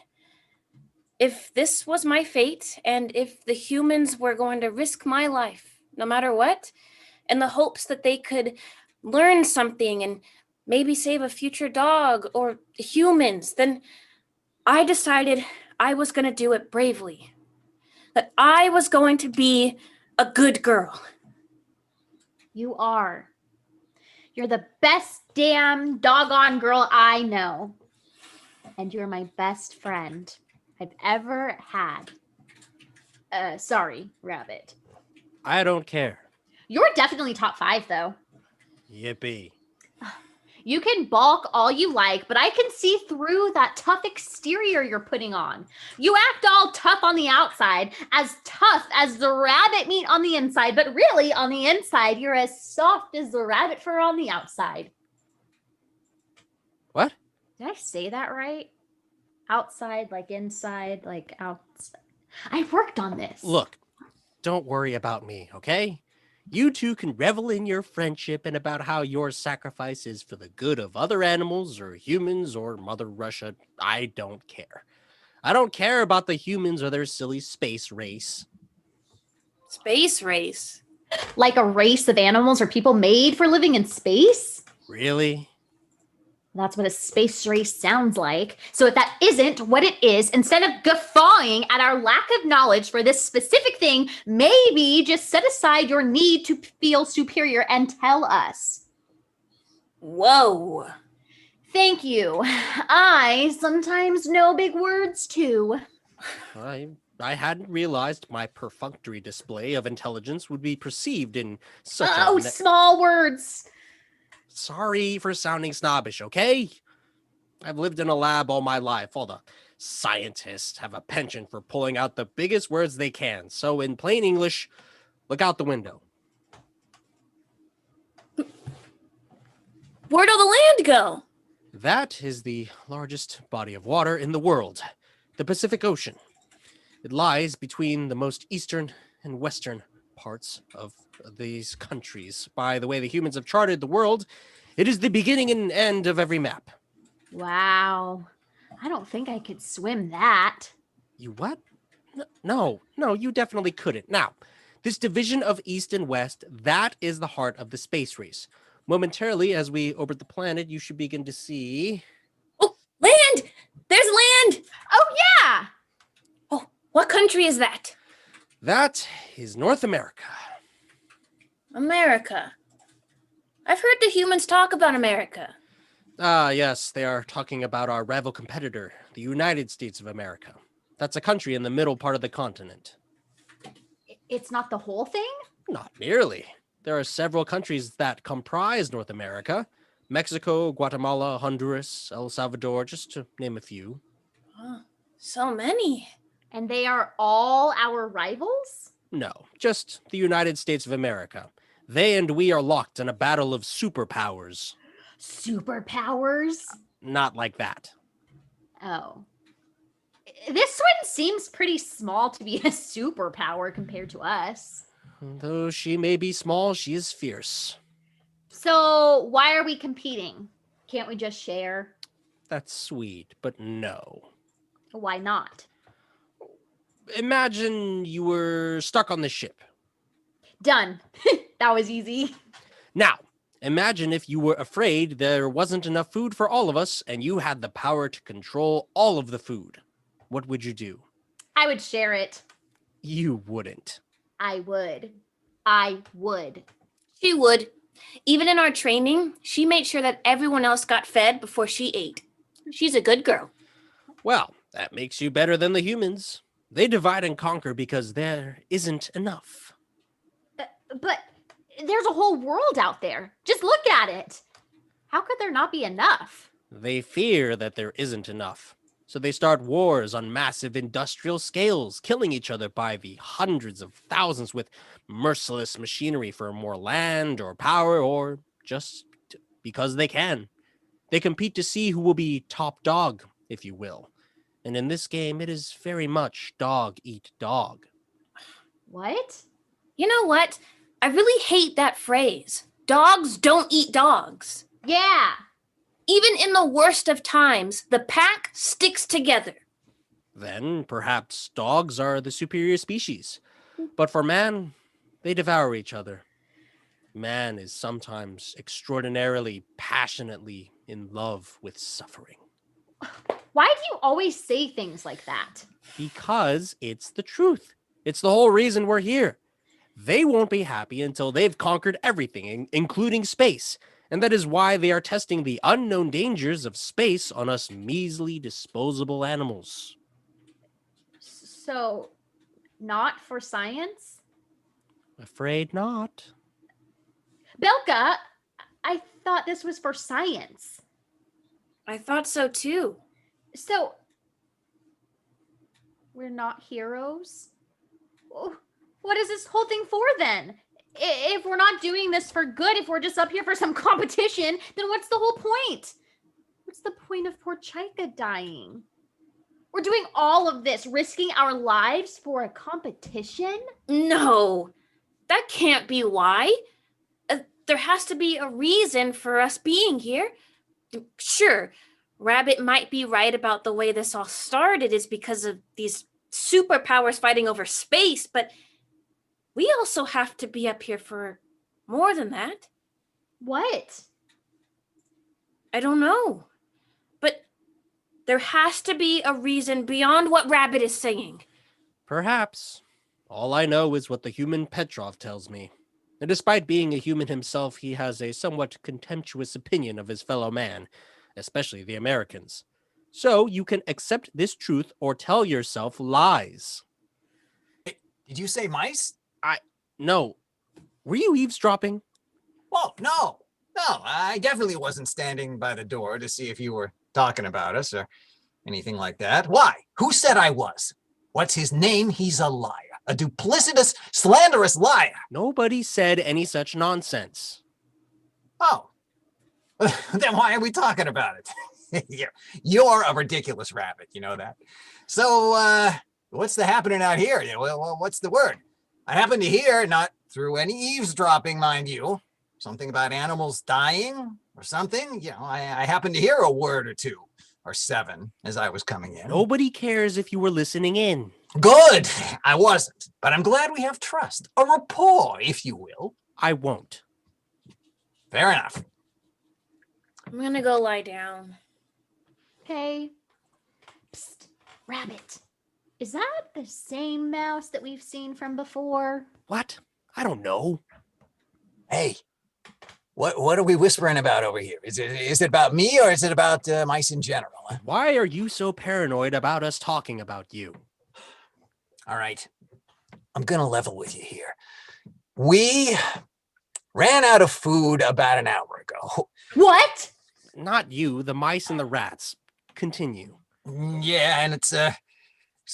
If this was my fate, and if the humans were going to risk my life, no matter what, in the hopes that they could learn something and maybe save a future dog or humans, then I decided I was going to do it bravely. That I was going to be a good girl. You are. You're the best damn doggone girl I know. And you're my best friend I've ever had. Sorry, Rabbit. I don't care. You're definitely top 5, though. Yippee. You can balk all you like, but I can see through that tough exterior you're putting on. You act all tough on the outside, as tough as the rabbit meat on the inside, but really on the inside, you're as soft as the rabbit fur on the outside. What? Did I say that right? Outside, like inside, like outside. I worked on this. Look, don't worry about me, okay? You two can revel in your friendship and about how your sacrifice is for the good of other animals or humans or Mother Russia. I don't care. I don't care about the humans or their silly space race. Space race? Like a race of animals or people made for living in space? Really? That's what a space race sounds like. So if that isn't what it is, instead of guffawing at our lack of knowledge for this specific thing, maybe just set aside your need to feel superior and tell us. Whoa. Thank you. I sometimes know big words too. I hadn't realized my perfunctory display of intelligence would be perceived in such small words. Sorry for sounding snobbish, okay? I've lived in a lab all my life. All the scientists have a penchant for pulling out the biggest words they can. So in plain English, look out the window. Where'd all the land go? That is the largest body of water in the world, the Pacific Ocean. It lies between the most eastern and western parts of these countries. By the way the humans have charted the world, it is the beginning and end of every map. Wow. I don't think I could swim that. You what? No, you definitely couldn't. Now, this division of East and West, that is the heart of the space race. Momentarily, as we orbit the planet, you should begin to see... Oh, land! There's land! Oh, yeah! Oh, what country is that? That is North America. America. I've heard the humans talk about America. Ah, yes, they are talking about our rival competitor, the United States of America. That's a country in the middle part of the continent. It's not the whole thing? Not merely. There are several countries that comprise North America. Mexico, Guatemala, Honduras, El Salvador, just to name a few. Oh, so many. And they are all our rivals? No, just the United States of America. They and we are locked in a battle of superpowers. Superpowers? Not like that. Oh. This one seems pretty small to be a superpower compared to us. Though she may be small, she is fierce. So why are we competing? Can't we just share? That's sweet, but no. Why not? Imagine you were stuck on the ship. Done. That was easy. Now, imagine if you were afraid there wasn't enough food for all of us and you had the power to control all of the food. What would you do? I would share it. You wouldn't. I would. I would. She would. Even in our training, she made sure that everyone else got fed before she ate. She's a good girl. Well, that makes you better than the humans. They divide and conquer because there isn't enough. But there's a whole world out there. Just look at it. How could there not be enough? They fear that there isn't enough. So they start wars on massive industrial scales, killing each other by the hundreds of thousands with merciless machinery for more land or power or just because they can. They compete to see who will be top dog, if you will. And in this game, it is very much dog eat dog. What? You know what? I really hate that phrase. Dogs don't eat dogs. Yeah. Even in the worst of times, the pack sticks together. Then perhaps dogs are the superior species. But for man, they devour each other. Man is sometimes extraordinarily, passionately in love with suffering. Why do you always say things like that? Because it's the truth. It's the whole reason we're here. They won't be happy until they've conquered everything, including space. And that is why they are testing the unknown dangers of space on us measly, disposable animals. So, not for science? Afraid not. Belka, I thought this was for science. I thought so too. So, we're not heroes? What is this whole thing for then? If we're not doing this for good, if we're just up here for some competition, then what's the whole point? What's the point of poor Chaika dying? We're doing all of this, risking our lives for a competition? No, that can't be why. There has to be a reason for us being here. Sure, Rabbit might be right about the way this all started is because of these superpowers fighting over space, but we also have to be up here for more than that. What? I don't know. But there has to be a reason beyond what Rabbit is saying. Perhaps. All I know is what the human Petrov tells me. And despite being a human himself, he has a somewhat contemptuous opinion of his fellow man, especially the Americans. So you can accept this truth or tell yourself lies. Did you say mice? No. Were you eavesdropping? Oh, no. No, I definitely wasn't standing by the door to see if you were talking about us or anything like that. Why? Who said I was? What's his name? He's a liar. A duplicitous, slanderous liar. Nobody said any such nonsense. Oh. Then why are we talking about it? You're a ridiculous rabbit, you know that. So, what's the happening out here? Well, what's the word? I happen to hear, not through any eavesdropping, mind you, something about animals dying or something. You know, I happen to hear a word or two or seven as I was coming in. Nobody cares if you were listening in. Good. I wasn't. But I'm glad we have trust. A rapport, if you will. I won't. Fair enough. I'm gonna go lie down. Okay. Psst, Rabbit. Is that the same mouse that we've seen from before? What? I don't know. Hey, what are we whispering about over here? Is it about me or is it about mice in general? Huh? Why are you so paranoid about us talking about you? All right. I'm going to level with you here. We ran out of food about an hour ago. What? Not you, the mice and the rats. Continue. Yeah, and it's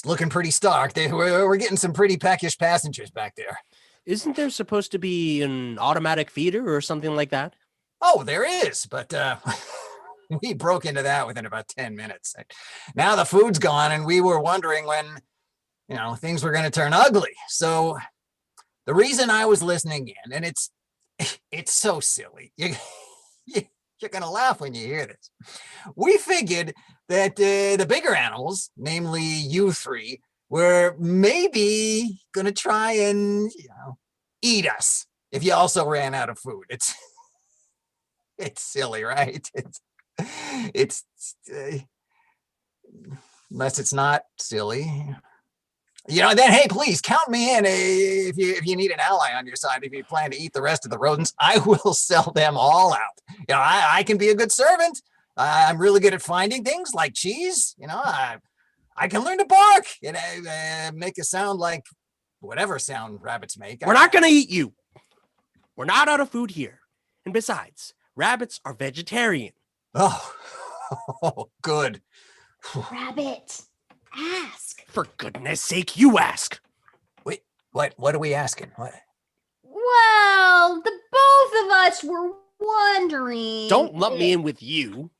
looking pretty stark. We're getting some pretty peckish passengers back there. Isn't there supposed to be an automatic feeder or something like that? Oh, there is, but we broke into that within about 10 minutes. Now the food's gone, and we were wondering when, things were going to turn ugly. So the reason I was listening in, and it's so silly. You're going to laugh when you hear this. We figured that the bigger animals, namely you three, were it's going to try and, eat us if you also ran out of food. It's silly, right? It's unless it's not silly. Then, hey, please count me in if you need an ally on your side. If you plan to eat the rest of the rodents, I will sell them all out. I can be a good servant. I'm really good at finding things like cheese. I can learn to bark and make a sound like whatever sound rabbits make. We're not going to eat you. We're not out of food here. And besides, rabbits are vegetarian. Oh, good. Rabbit, ask. For goodness sake, you ask. Wait, what are we asking? What? Well, the both of us were wondering. Don't lump me in with you.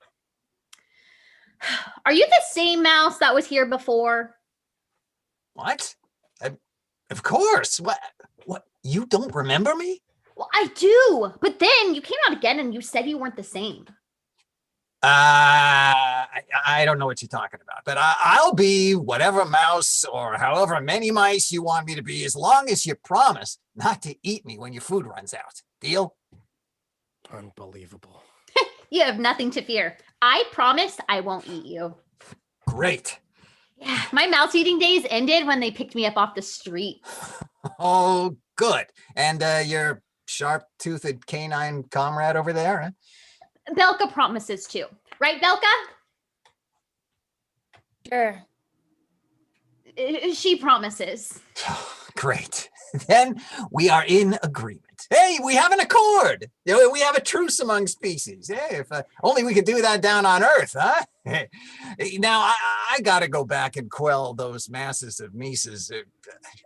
Are you the same mouse that was here before? What? Of course. What? You don't remember me? Well, I do. But then you came out again and you said you weren't the same. I don't know what you're talking about, but I'll be whatever mouse or however many mice you want me to be, as long as you promise not to eat me when your food runs out. Deal? Unbelievable. You have nothing to fear. I promise I won't eat you. Great. Yeah, my mouse eating days ended when they picked me up off the street. Oh, good. And your sharp-toothed canine comrade over there, huh? Belka promises too. Right, Belka? Sure. She promises. Great. Then we are in agreement. Hey, we have an accord. We have a truce among species. Hey, if only we could do that down on Earth, huh? Now, I got to go back and quell those masses of Mises.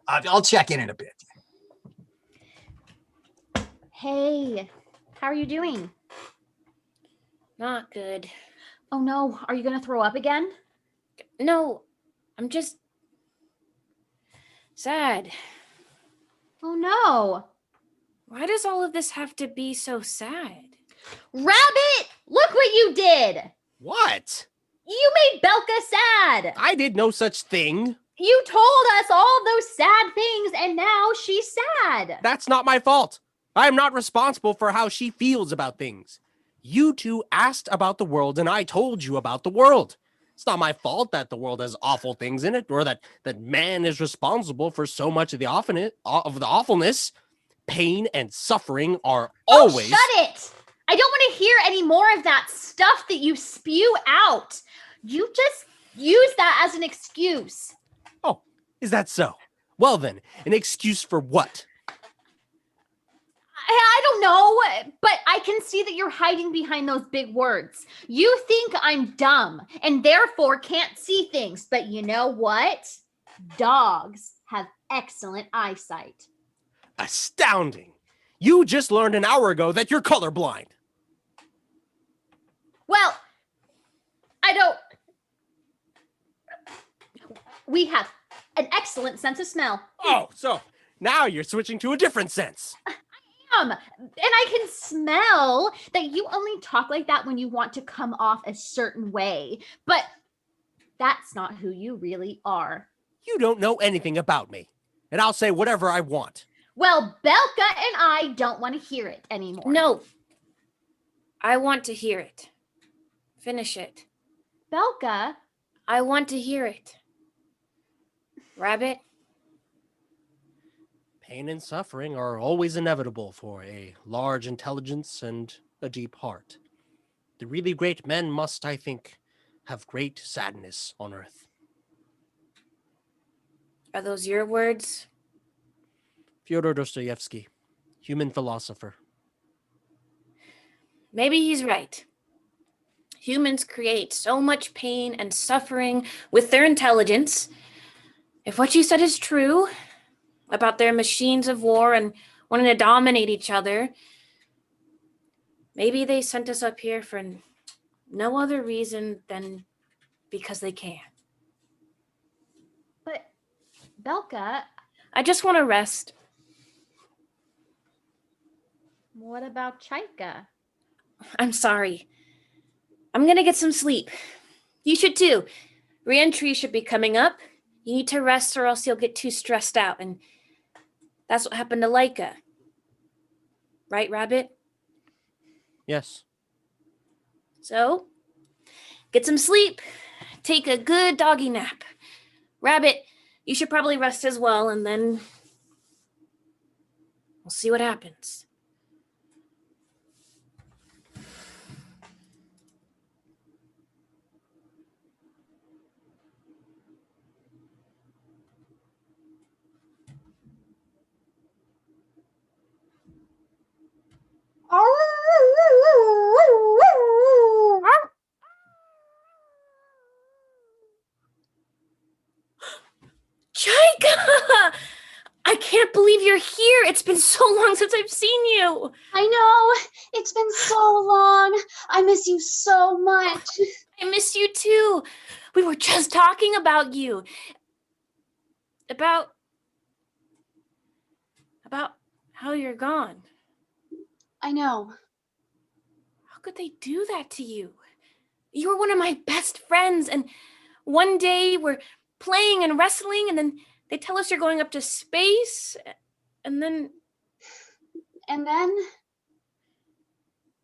I'll check in a bit. Hey, how are you doing? Not good. Oh no, are you going to throw up again? No, I'm just sad. Oh no. Why does all of this have to be so sad? Rabbit, look what you did. What? You made Belka sad. I did no such thing. You told us all those sad things and now she's sad. That's not my fault. I am not responsible for how she feels about things. You two asked about the world and I told you about the world. It's not my fault that the world has awful things in it, or that man is responsible for so much of the awfulness. Pain and suffering are always... Oh, shut it! I don't want to hear any more of that stuff that you spew out. You just use that as an excuse. Oh, is that so? Well then, an excuse for what? I don't know, but I can see that you're hiding behind those big words. You think I'm dumb and therefore can't see things, but you know what? Dogs have excellent eyesight. Astounding. You just learned an hour ago that you're colorblind. Well, I don't... We have an excellent sense of smell. Oh, so now you're switching to a different sense. And I can smell that you only talk like that when you want to come off a certain way. But that's not who you really are. You don't know anything about me, and I'll say whatever I want. Well, Belka and I don't want to hear it anymore. No. I want to hear it. Finish it. Belka. I want to hear it. Rabbit. Pain and suffering are always inevitable for a large intelligence and a deep heart. The really great men must, I think, have great sadness on earth. Are those your words Fyodor Dostoevsky, human philosopher. Maybe he's right. Humans create so much pain and suffering with their intelligence. If what you said is true about their machines of war and wanting to dominate each other, maybe they sent us up here for no other reason than because they can. But, Belka, I just want to rest. what about Chaika? I'm sorry. I'm going to get some sleep. You should too. Re-entry should be coming up. You need to rest or else you'll get too stressed out. And that's what happened to Laika. Right, Rabbit? Yes. So, get some sleep. Take a good doggy nap. Rabbit, you should probably rest as well, and then we'll see what happens. Chaika! I can't believe you're here. It's been so long since I've seen you. I know. It's been so long. I miss you so much. I miss you too. We were just talking about you. About how you're gone. I know. How could they do that to you? You were one of my best friends, and one day we're playing and wrestling, and then they tell us you're going up to space, and then... And then?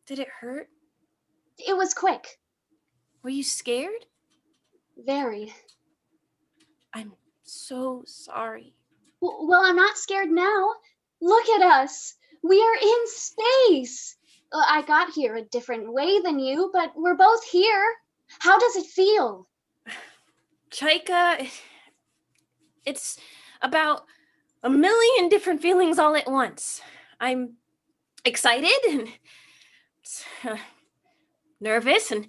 Did it hurt? It was quick. Were you scared? Very. I'm so sorry. Well, I'm not scared now. Look at us. We are in space. I got here a different way than you, but we're both here. How does it feel? Chaika, it's about a million different feelings all at once. I'm excited and nervous and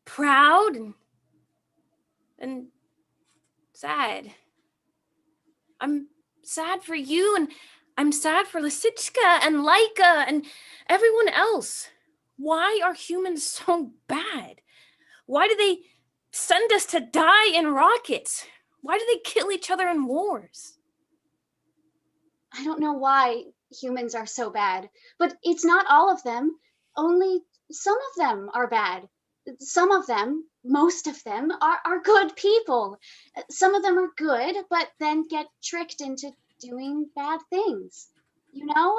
proud and sad. I'm sad for you, and I'm sad for Lisichka and Laika and everyone else. Why are humans so bad? Why do they send us to die in rockets? Why do they kill each other in wars? I don't know why humans are so bad, but it's not all of them. Only some of them are bad. Some of them, most of them, are good people. Some of them are good, but then get tricked into doing bad things. You know?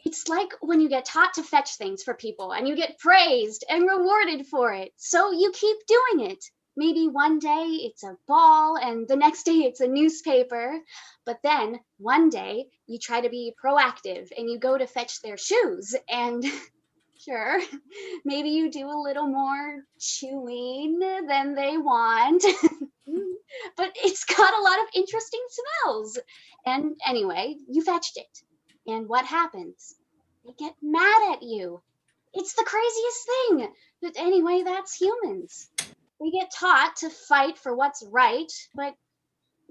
It's like when you get taught to fetch things for people and you get praised and rewarded for it. So you keep doing it. Maybe one day it's a ball and the next day it's a newspaper. But then one day you try to be proactive and you go to fetch their shoes and sure, maybe you do a little more chewing than they want. But it's got a lot of interesting smells. And anyway, you fetched it. And what happens? They get mad at you. It's the craziest thing. But anyway, that's humans. They get taught to fight for what's right, but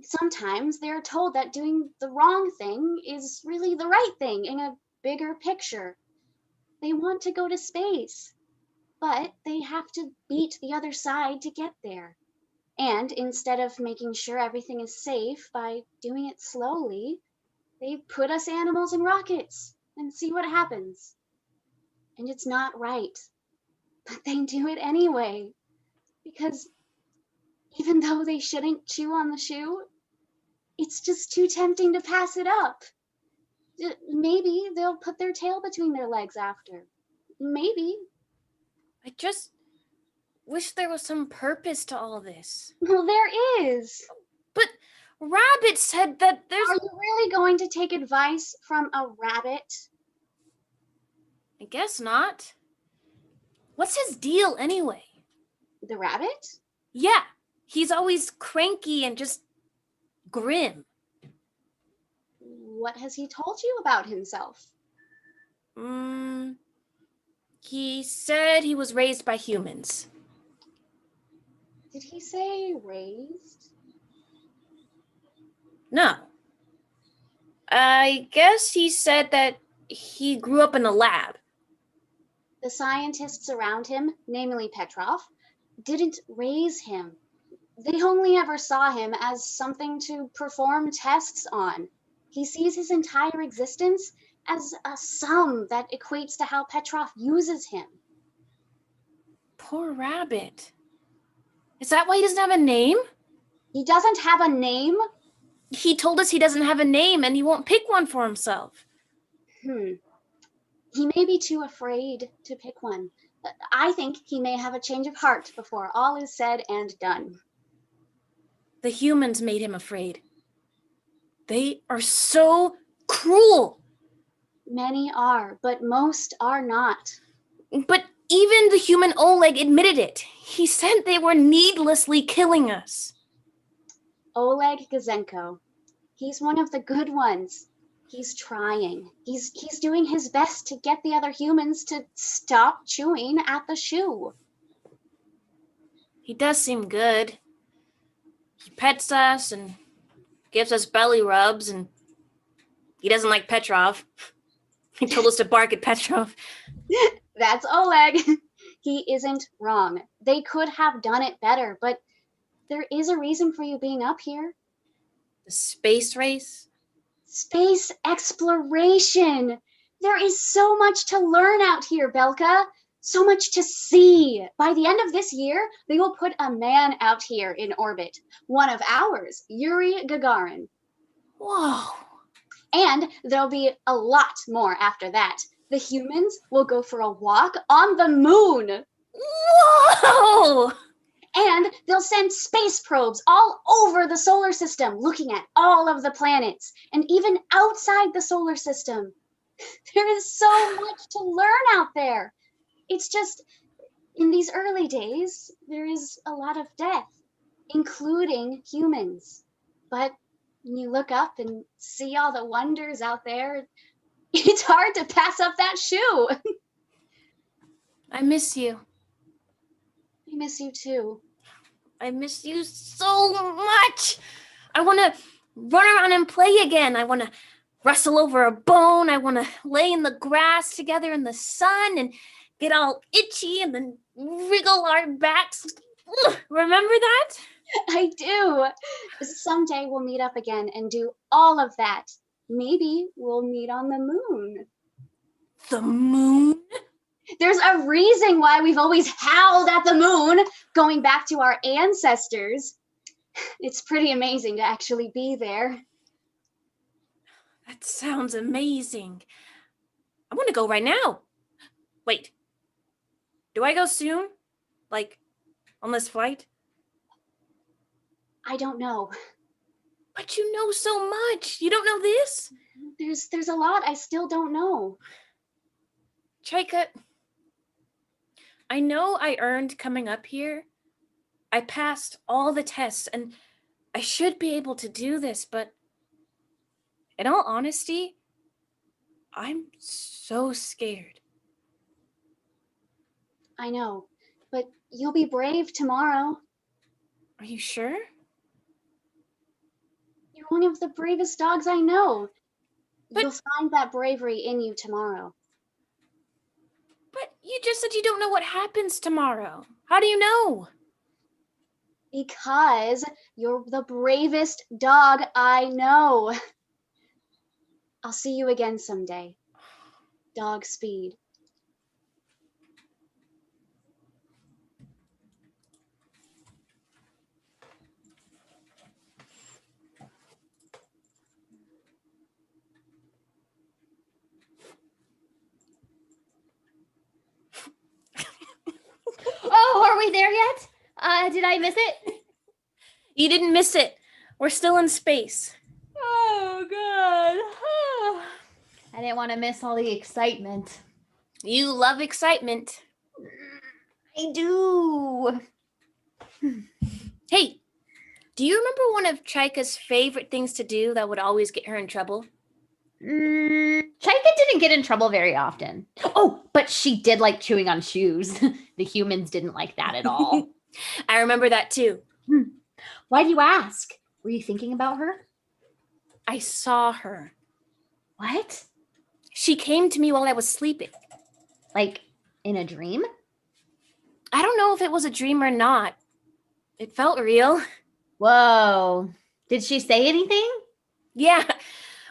sometimes they're told that doing the wrong thing is really the right thing in a bigger picture. They want to go to space, but they have to beat the other side to get there. And instead of making sure everything is safe by doing it slowly, they put us animals in rockets and see what happens. And it's not right, but they do it anyway. Because even though they shouldn't chew on the shoe, it's just too tempting to pass it up. Maybe they'll put their tail between their legs after. Maybe. I just wish there was some purpose to all this. Well, there is. But Rabbit said that there's... Are you really going to take advice from a rabbit? I guess not. What's his deal anyway? The rabbit? Yeah, he's always cranky and just grim. What has he told you about himself? He said he was raised by humans. Did he say raised? No. I guess he said that he grew up in a lab. The scientists around him, namely Petrov, didn't raise him. They only ever saw him as something to perform tests on. He sees his entire existence as a sum that equates to how Petrov uses him. Poor rabbit. Is that why he doesn't have a name? He doesn't have a name? He told us he doesn't have a name and he won't pick one for himself. He may be too afraid to pick one. I think he may have a change of heart before all is said and done. The humans made him afraid. They are so cruel. Many are, but most are not. But even the human Oleg admitted it. He said they were needlessly killing us. Oleg Gazenko. He's one of the good ones. He's trying. He's doing his best to get the other humans to stop chewing at the shoe. He does seem good. He pets us and gives us belly rubs, and he doesn't like Petrov. He told us to bark at Petrov. That's Oleg. He isn't wrong. They could have done it better, but there is a reason for you being up here. The space race? Space exploration. There is so much to learn out here, Belka. So much to see. By the end of this year, they will put a man out here in orbit. One of ours, Yuri Gagarin. Whoa. And there'll be a lot more after that. The humans will go for a walk on the moon. Whoa! And they'll send space probes all over the solar system, looking at all of the planets, and even outside the solar system. There is so much to learn out there. It's just, in these early days, there is a lot of death, including humans. But when you look up and see all the wonders out there, it's hard to pass up that shoe. I miss you. I miss you too. I miss you so much. I want to run around and play again. I want to wrestle over a bone. I want to lay in the grass together in the sun and get all itchy and then wriggle our backs. Ugh, remember that? I do. Someday we'll meet up again and do all of that. Maybe we'll meet on the moon. The moon? There's a reason why we've always howled at the moon, going back to our ancestors. It's pretty amazing to actually be there. That sounds amazing. I want to go right now. Wait. Do I go soon? Like, on this flight? I don't know. But you know so much. You don't know this? There's a lot I still don't know. Chaika, I know I earned coming up here. I passed all the tests, and I should be able to do this, but in all honesty, I'm so scared. I know, but you'll be brave tomorrow. Are you sure? You're one of the bravest dogs I know. But you'll find that bravery in you tomorrow. But you just said you don't know what happens tomorrow. How do you know? Because you're the bravest dog I know. I'll see you again someday. Dog speed. Oh, are we there yet? Did I miss it? You didn't miss it. We're still in space. Oh, God. I didn't want to miss all the excitement. You love excitement. I do. Hey, do you remember one of Chaika's favorite things to do that would always get her in trouble? Chaika didn't get in trouble very often. Oh, but she did like chewing on shoes. The humans didn't like that at all. I remember that too. Why do you ask? Were you thinking about her? I saw her. What? She came to me while I was sleeping. Like in a dream? I don't know if it was a dream or not. It felt real. Whoa. Did she say anything? Yeah,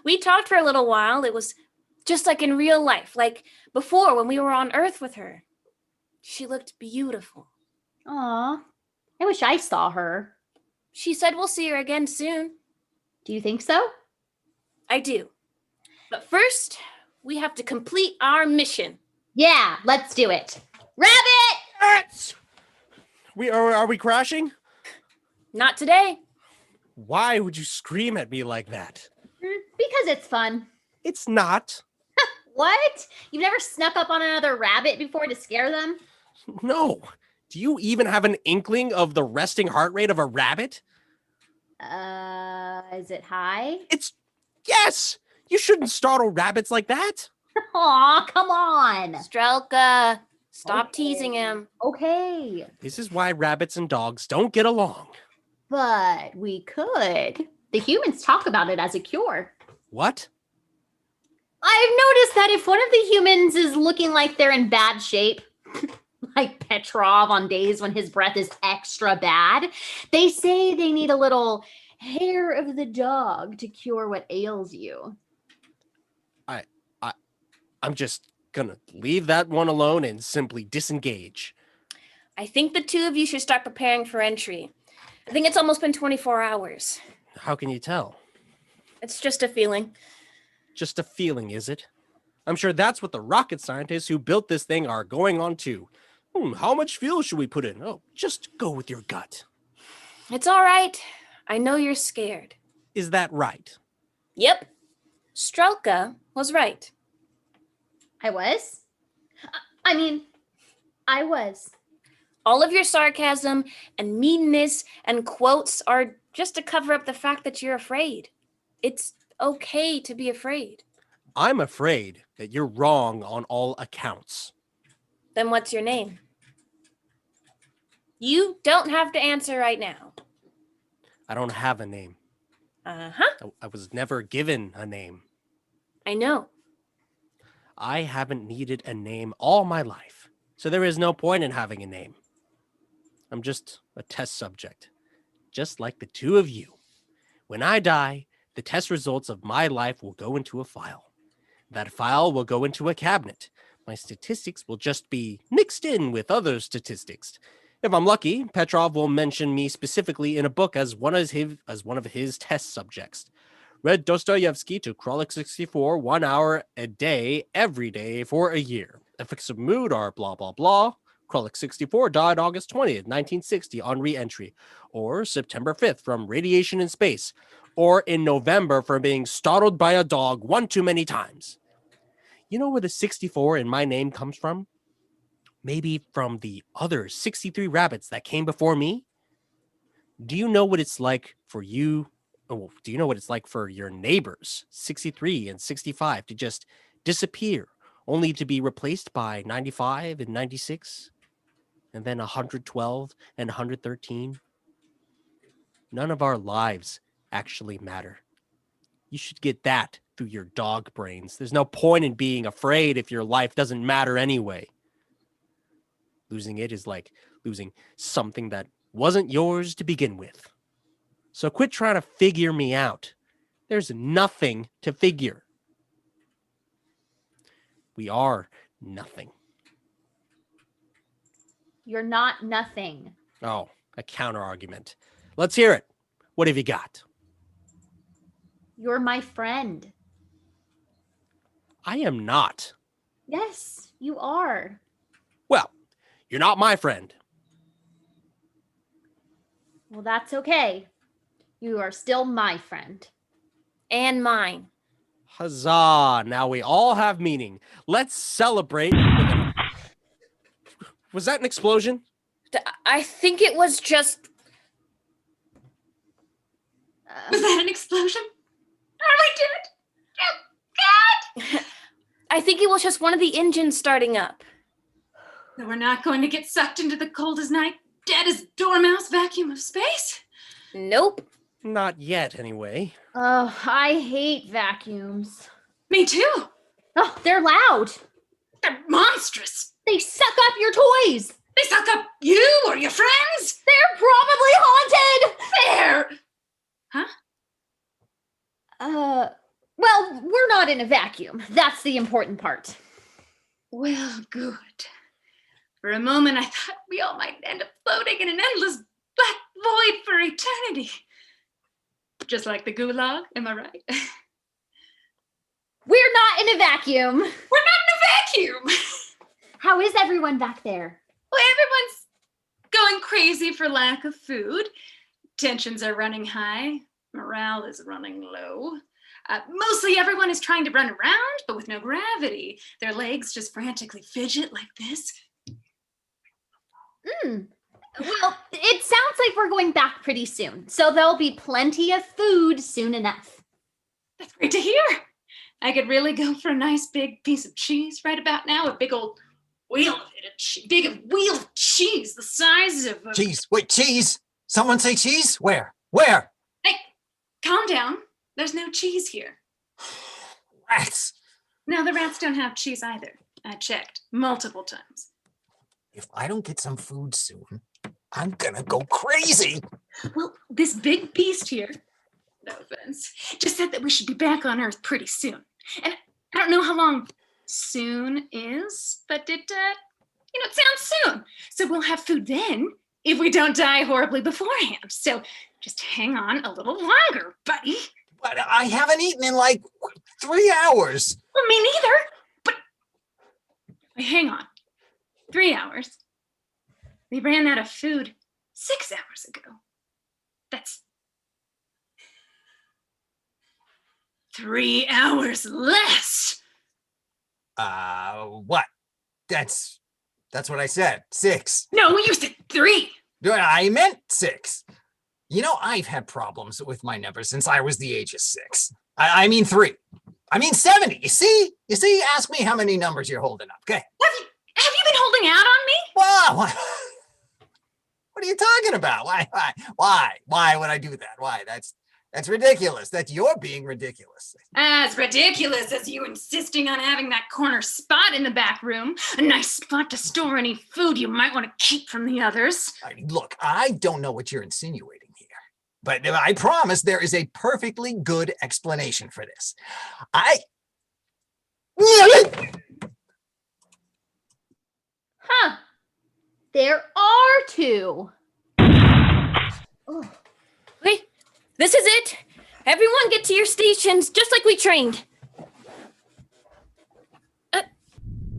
we talked for a little while. It was just like in real life, like before when we were on Earth with her. She looked beautiful. Aw, I wish I saw her. She said we'll see her again soon. Do you think so? I do. But first, we have to complete our mission. Yeah, let's do it. Rabbit! Are we crashing? Not today. Why would you scream at me like that? Because it's fun. It's not. What? You've never snuck up on another rabbit before to scare them? No. Do you even have an inkling of the resting heart rate of a rabbit? Is it high? Yes! You shouldn't startle rabbits like that. Aw, come on. Strelka, stop Okay. teasing him. Okay, This is why rabbits and dogs don't get along. but we could. The humans talk about it as a cure. What? I've noticed that if one of the humans is looking like they're in bad shape, like Petrov on days when his breath is extra bad, they say they need a little hair of the dog to cure what ails you. I'm just gonna leave that one alone and simply disengage. I think the two of you should start preparing for entry. I think it's almost been 24 hours. How can you tell? It's just a feeling. Just a feeling, is it? I'm sure that's what the rocket scientists who built this thing are going on to. How much fuel should we put in? Oh, just go with your gut. It's all right. I know you're scared. Is that right? Yep. Strelka was right. I was? I was. All of your sarcasm and meanness and quotes are just to cover up the fact that you're afraid. It's okay to be afraid. I'm afraid that you're wrong on all accounts. Then what's your name? You don't have to answer right now. I don't have a name. Uh-huh. I was never given a name. I know. I haven't needed a name all my life, so there is no point in having a name. I'm just a test subject, just like the two of you. When I die, the test results of my life will go into a file. That file will go into a cabinet. My statistics will just be mixed in with other statistics. If I'm lucky, Petrov will mention me specifically in a book as one of his test subjects. Read Dostoevsky to Kralik 64 1 hour a day, every day for a year. Effects of mood are blah, blah, blah. Kralik 64 died August 20th, 1960 on re-entry, or September 5th from radiation in space, or in November from being startled by a dog one too many times. You know where the 64 in my name comes from? Maybe from the other 63 rabbits that came before me? Do you know what it's like for you? Oh, do you know what it's like for your neighbors, 63 and 65, to just disappear, only to be replaced by 95 and 96, and then 112 and 113? None of our lives actually matter. You should get that through your dog brains. There's no point in being afraid if your life doesn't matter anyway. Losing it is like losing something that wasn't yours to begin with. So quit trying to figure me out. There's nothing to figure. We are nothing. You're not nothing. Oh, a counter argument. Let's hear it. What have you got? You're my friend. I am not. Yes, you are. Well, you're not my friend. Well, that's okay. You are still my friend. And mine. Huzzah! Now we all have meaning. Let's celebrate. Was that an explosion? I think it was just... Was that an explosion? Are we dead? I think it was just one of the engines starting up. So we're not going to get sucked into the cold as night, dead as dormouse vacuum of space? Nope. Not yet, anyway. Oh, I hate vacuums. Me too. Oh, they're loud. They're monstrous. They suck up your toys. They suck up you or your friends. They're probably haunted. There. Huh? Well, we're not in a vacuum. That's the important part. Well, good. For a moment, I thought we all might end up floating in an endless black void for eternity. Just like the gulag, am I right? We're not in a vacuum. We're not in a vacuum. How is everyone back there? Well, everyone's going crazy for lack of food. Tensions are running high. Morale is running low. Mostly everyone is trying to run around, but with no gravity. Their legs just frantically fidget like this. Well, it sounds like we're going back pretty soon, so there'll be plenty of food soon enough. That's great to hear. I could really go for a nice big piece of cheese right about now, a big old wheel of it, big wheel of cheese the size of a... Cheese. Wait, cheese? Someone say cheese? Where? Where? Hey, calm down. There's no cheese here. Rats. No, the rats don't have cheese either. I checked multiple times. If I don't get some food soon, I'm gonna go crazy. Well, this big beast here, no offense, just said that we should be back on Earth pretty soon. And I don't know how long soon is, but it sounds soon. So we'll have food then if we don't die horribly beforehand. So just hang on a little longer, buddy. But I haven't eaten in like 3 hours. Well, me neither. But wait, hang on. 3 hours. We ran out of food 6 hours ago. That's 3 hours less. What? That's what I said. 6. No, you said 3. I meant 6. You know, I've had problems with my numbers since I was the age of 6. I mean 3. I mean 70. You see? Ask me how many numbers you're holding up, okay? Have you been holding out on me? Well, what are you talking about? Why would I do that? Why? That's ridiculous. That's you're being ridiculous. As ridiculous as you insisting on having that corner spot in the back room. A nice spot to store any food you might want to keep from the others. Look, I don't know what you're insinuating here, but I promise there is a perfectly good explanation for this. Huh. There are 2. Oh. Wait, this is it. Everyone get to your stations, just like we trained.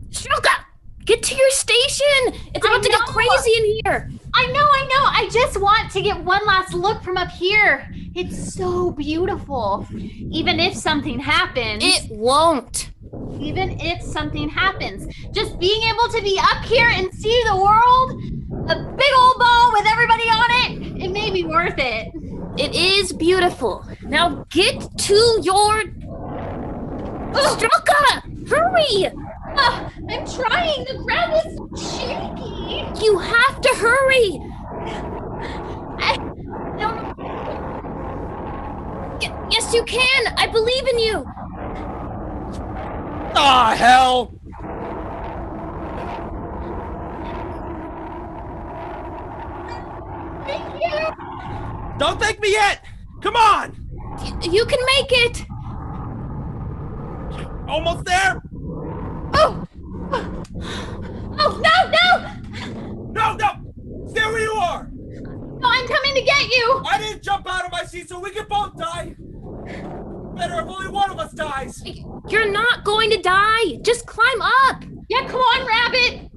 Strelka, get to your station. It's about to get crazy in here. I know. I just want to get one last look from up here. It's so beautiful. Even if something happens. It won't. Even if something happens. Just being able to be up here and see the world, a big old ball with everybody on it, it may be worth it. It is beautiful. Now get to your... Strelka, hurry! I'm trying. The ground is shaky. You have to hurry. I don't... Yes, you can. I believe in you. Ah, hell! Thank you. Don't thank me yet! Come on! You can make it. Almost there? Oh, no! No! Stay where you are! No, I'm coming to get you. I didn't jump out of my seat so we can both die! Better if only one of us dies! You're not going to die. Just climb up. Yeah, come on, Rabbit.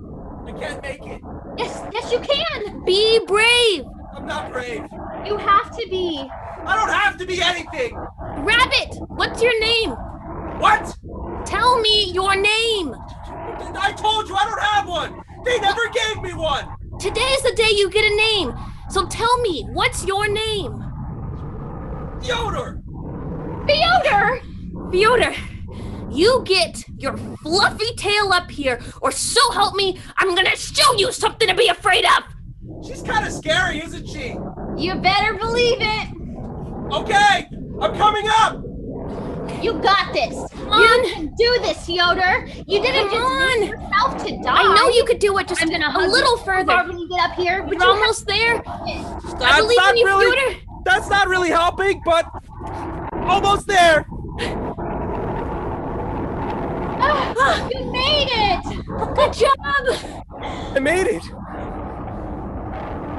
I can't make it. Yes, you can. Be brave. I'm not brave. You have to be. I don't have to be anything! Rabbit, what's your name? What? Tell me your name. I told you I don't have one! They never gave me one! Today's the day you get a name. So tell me, what's your name? Fyodor! Fyodor! Fyodor, You get your fluffy tail up here, or so help me, I'm gonna show you something to be afraid of! She's kind of scary, isn't she? You better believe it. Okay, I'm coming up! You got this. on. You can do this, Fyodor. You didn't Come just leave on. yourself to die. I know you could do it just I'm gonna a hug little you further. hard when you get up here. But You're almost there. That's I believe not in you, really, Fyodor. that's not really helping, but almost there. You made it. Good job. I made it.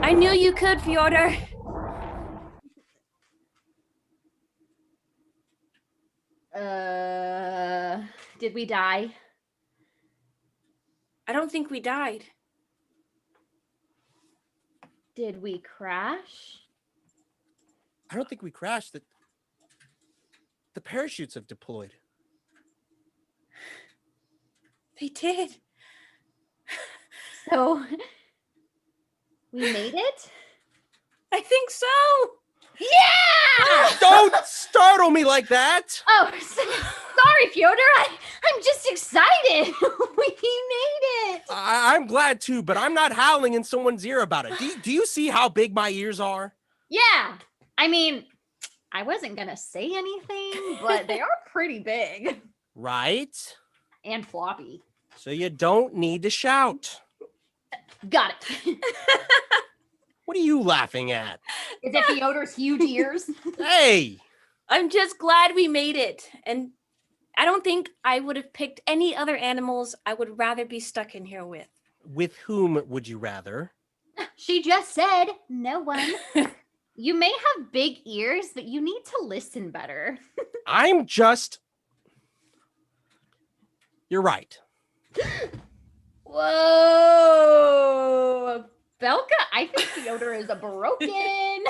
I knew you could, Fyodor. Did we die? I don't think we died. Did we crash? I don't think we crashed. The parachutes have deployed. They did. So we made it? I think so. Yeah! Don't startle me like that. Oh, sorry, Fyodor. I'm just excited. We made it. I'm glad too, but I'm not howling in someone's ear about it. Do you see how big my ears are? Yeah. I mean, I wasn't going to say anything, but they are pretty big Right? and floppy. So you don't need to shout. Got it. What are you laughing at? Is it Fyodor's huge ears? Hey! I'm just glad we made it. And I don't think I would have picked any other animals I would rather be stuck in here with. With whom would you rather? She just said no one. You may have big ears, but you need to listen better. I'm just... You're right. Whoa. Belka, I think Fyodor is a broken.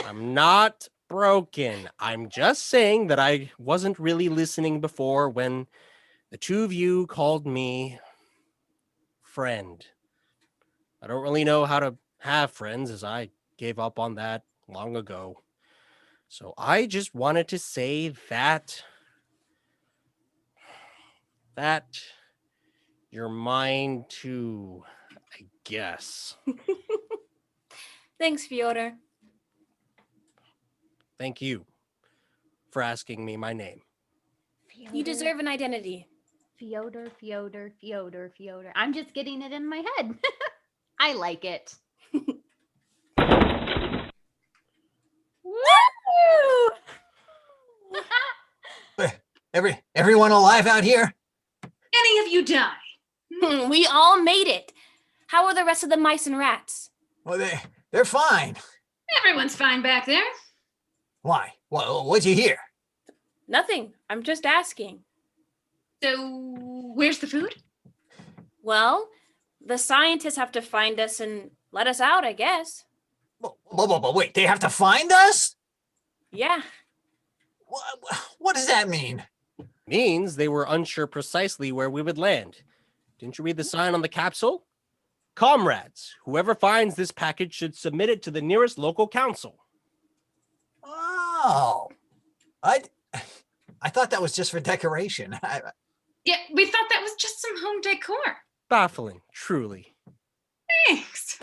I'm not broken. I'm just saying that I wasn't really listening before when the two of you called me friend. I don't really know how to have friends, as I gave up on that long ago. So I just wanted to say that you're mine too, I guess. Thanks, Fyodor. Thank you for asking me my name. You deserve an identity. Fyodor. I'm just getting it in my head. I like it. Woo! Everyone alive out here? Any of you die? We all made it. How are the rest of the mice and rats? Well, they're fine. Everyone's fine back there. Why? What'd you hear? Nothing. I'm just asking. So, where's the food? Well, the scientists have to find us and let us out, I guess. Wait, they have to find us? Yeah. What does that mean? Means they were unsure precisely where we would land. Didn't you read the sign on the capsule? Comrades, whoever finds this package should submit it to the nearest local council. Oh, I thought that was just for decoration. Yeah, we thought that was just some home decor. Baffling, truly. Thanks.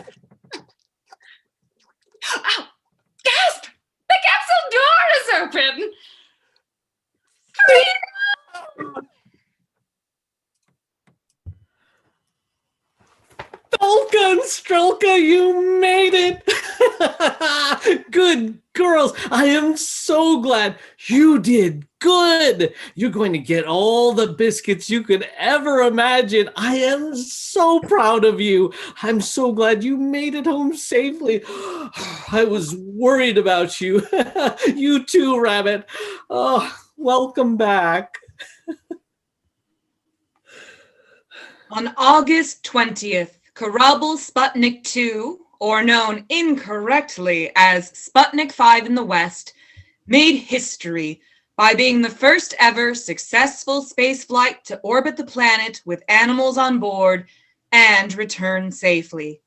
Ow! Gasp! The capsule door is open! Hurry! Belka and Strelka, you made it! Good girls. I am so glad you did good. You're going to get all the biscuits you could ever imagine. I am so proud of you. I'm so glad you made it home safely. I was worried about you. You too, Rabbit. Oh, welcome back. On August 20th, Korabl Sputnik 2, or known incorrectly as Sputnik 5 in the West, made history by being the first ever successful spaceflight to orbit the planet with animals on board and return safely.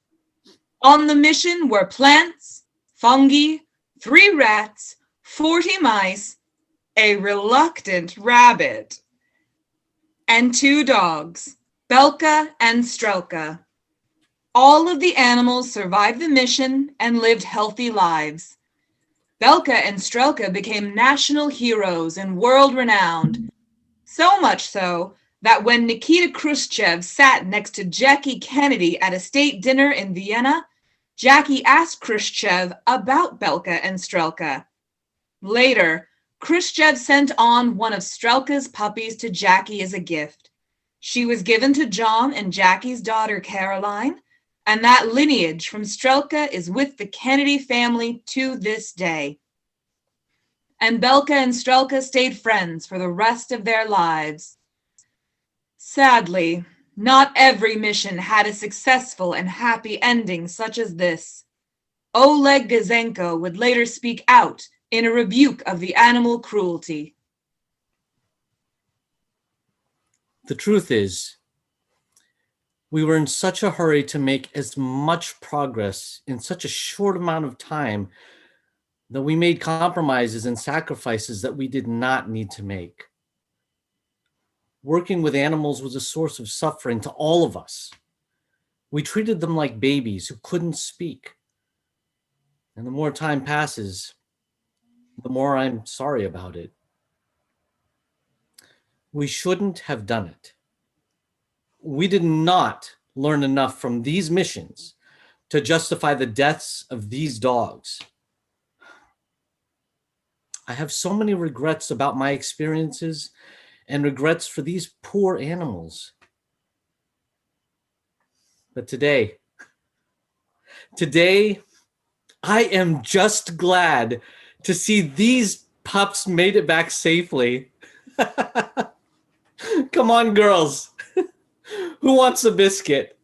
On the mission were plants, fungi, 3 rats, 40 mice, a reluctant rabbit, and 2 dogs, Belka and Strelka. All of the animals survived the mission and lived healthy lives. Belka and Strelka became national heroes and world-renowned, so much so that when Nikita Khrushchev sat next to Jackie Kennedy at a state dinner in Vienna, Jackie asked Khrushchev about Belka and Strelka. Later, Khrushchev sent on one of Strelka's puppies to Jackie as a gift. She was given to John and Jackie's daughter Caroline, and that lineage from Strelka is with the Kennedy family to this day. And Belka and Strelka stayed friends for the rest of their lives. Sadly, not every mission had a successful and happy ending such as this. Oleg Gazenko would later speak out in a rebuke of the animal cruelty. The truth is, we were in such a hurry to make as much progress in such a short amount of time that we made compromises and sacrifices that we did not need to make. Working with animals was a source of suffering to all of us. We treated them like babies who couldn't speak. And the more time passes, the more I'm sorry about it. We shouldn't have done it. We did not learn enough from these missions to justify the deaths of these dogs. I have so many regrets about my experiences and regrets for these poor animals. But today, I am just glad to see these pups made it back safely. Come on, girls. Who wants a biscuit?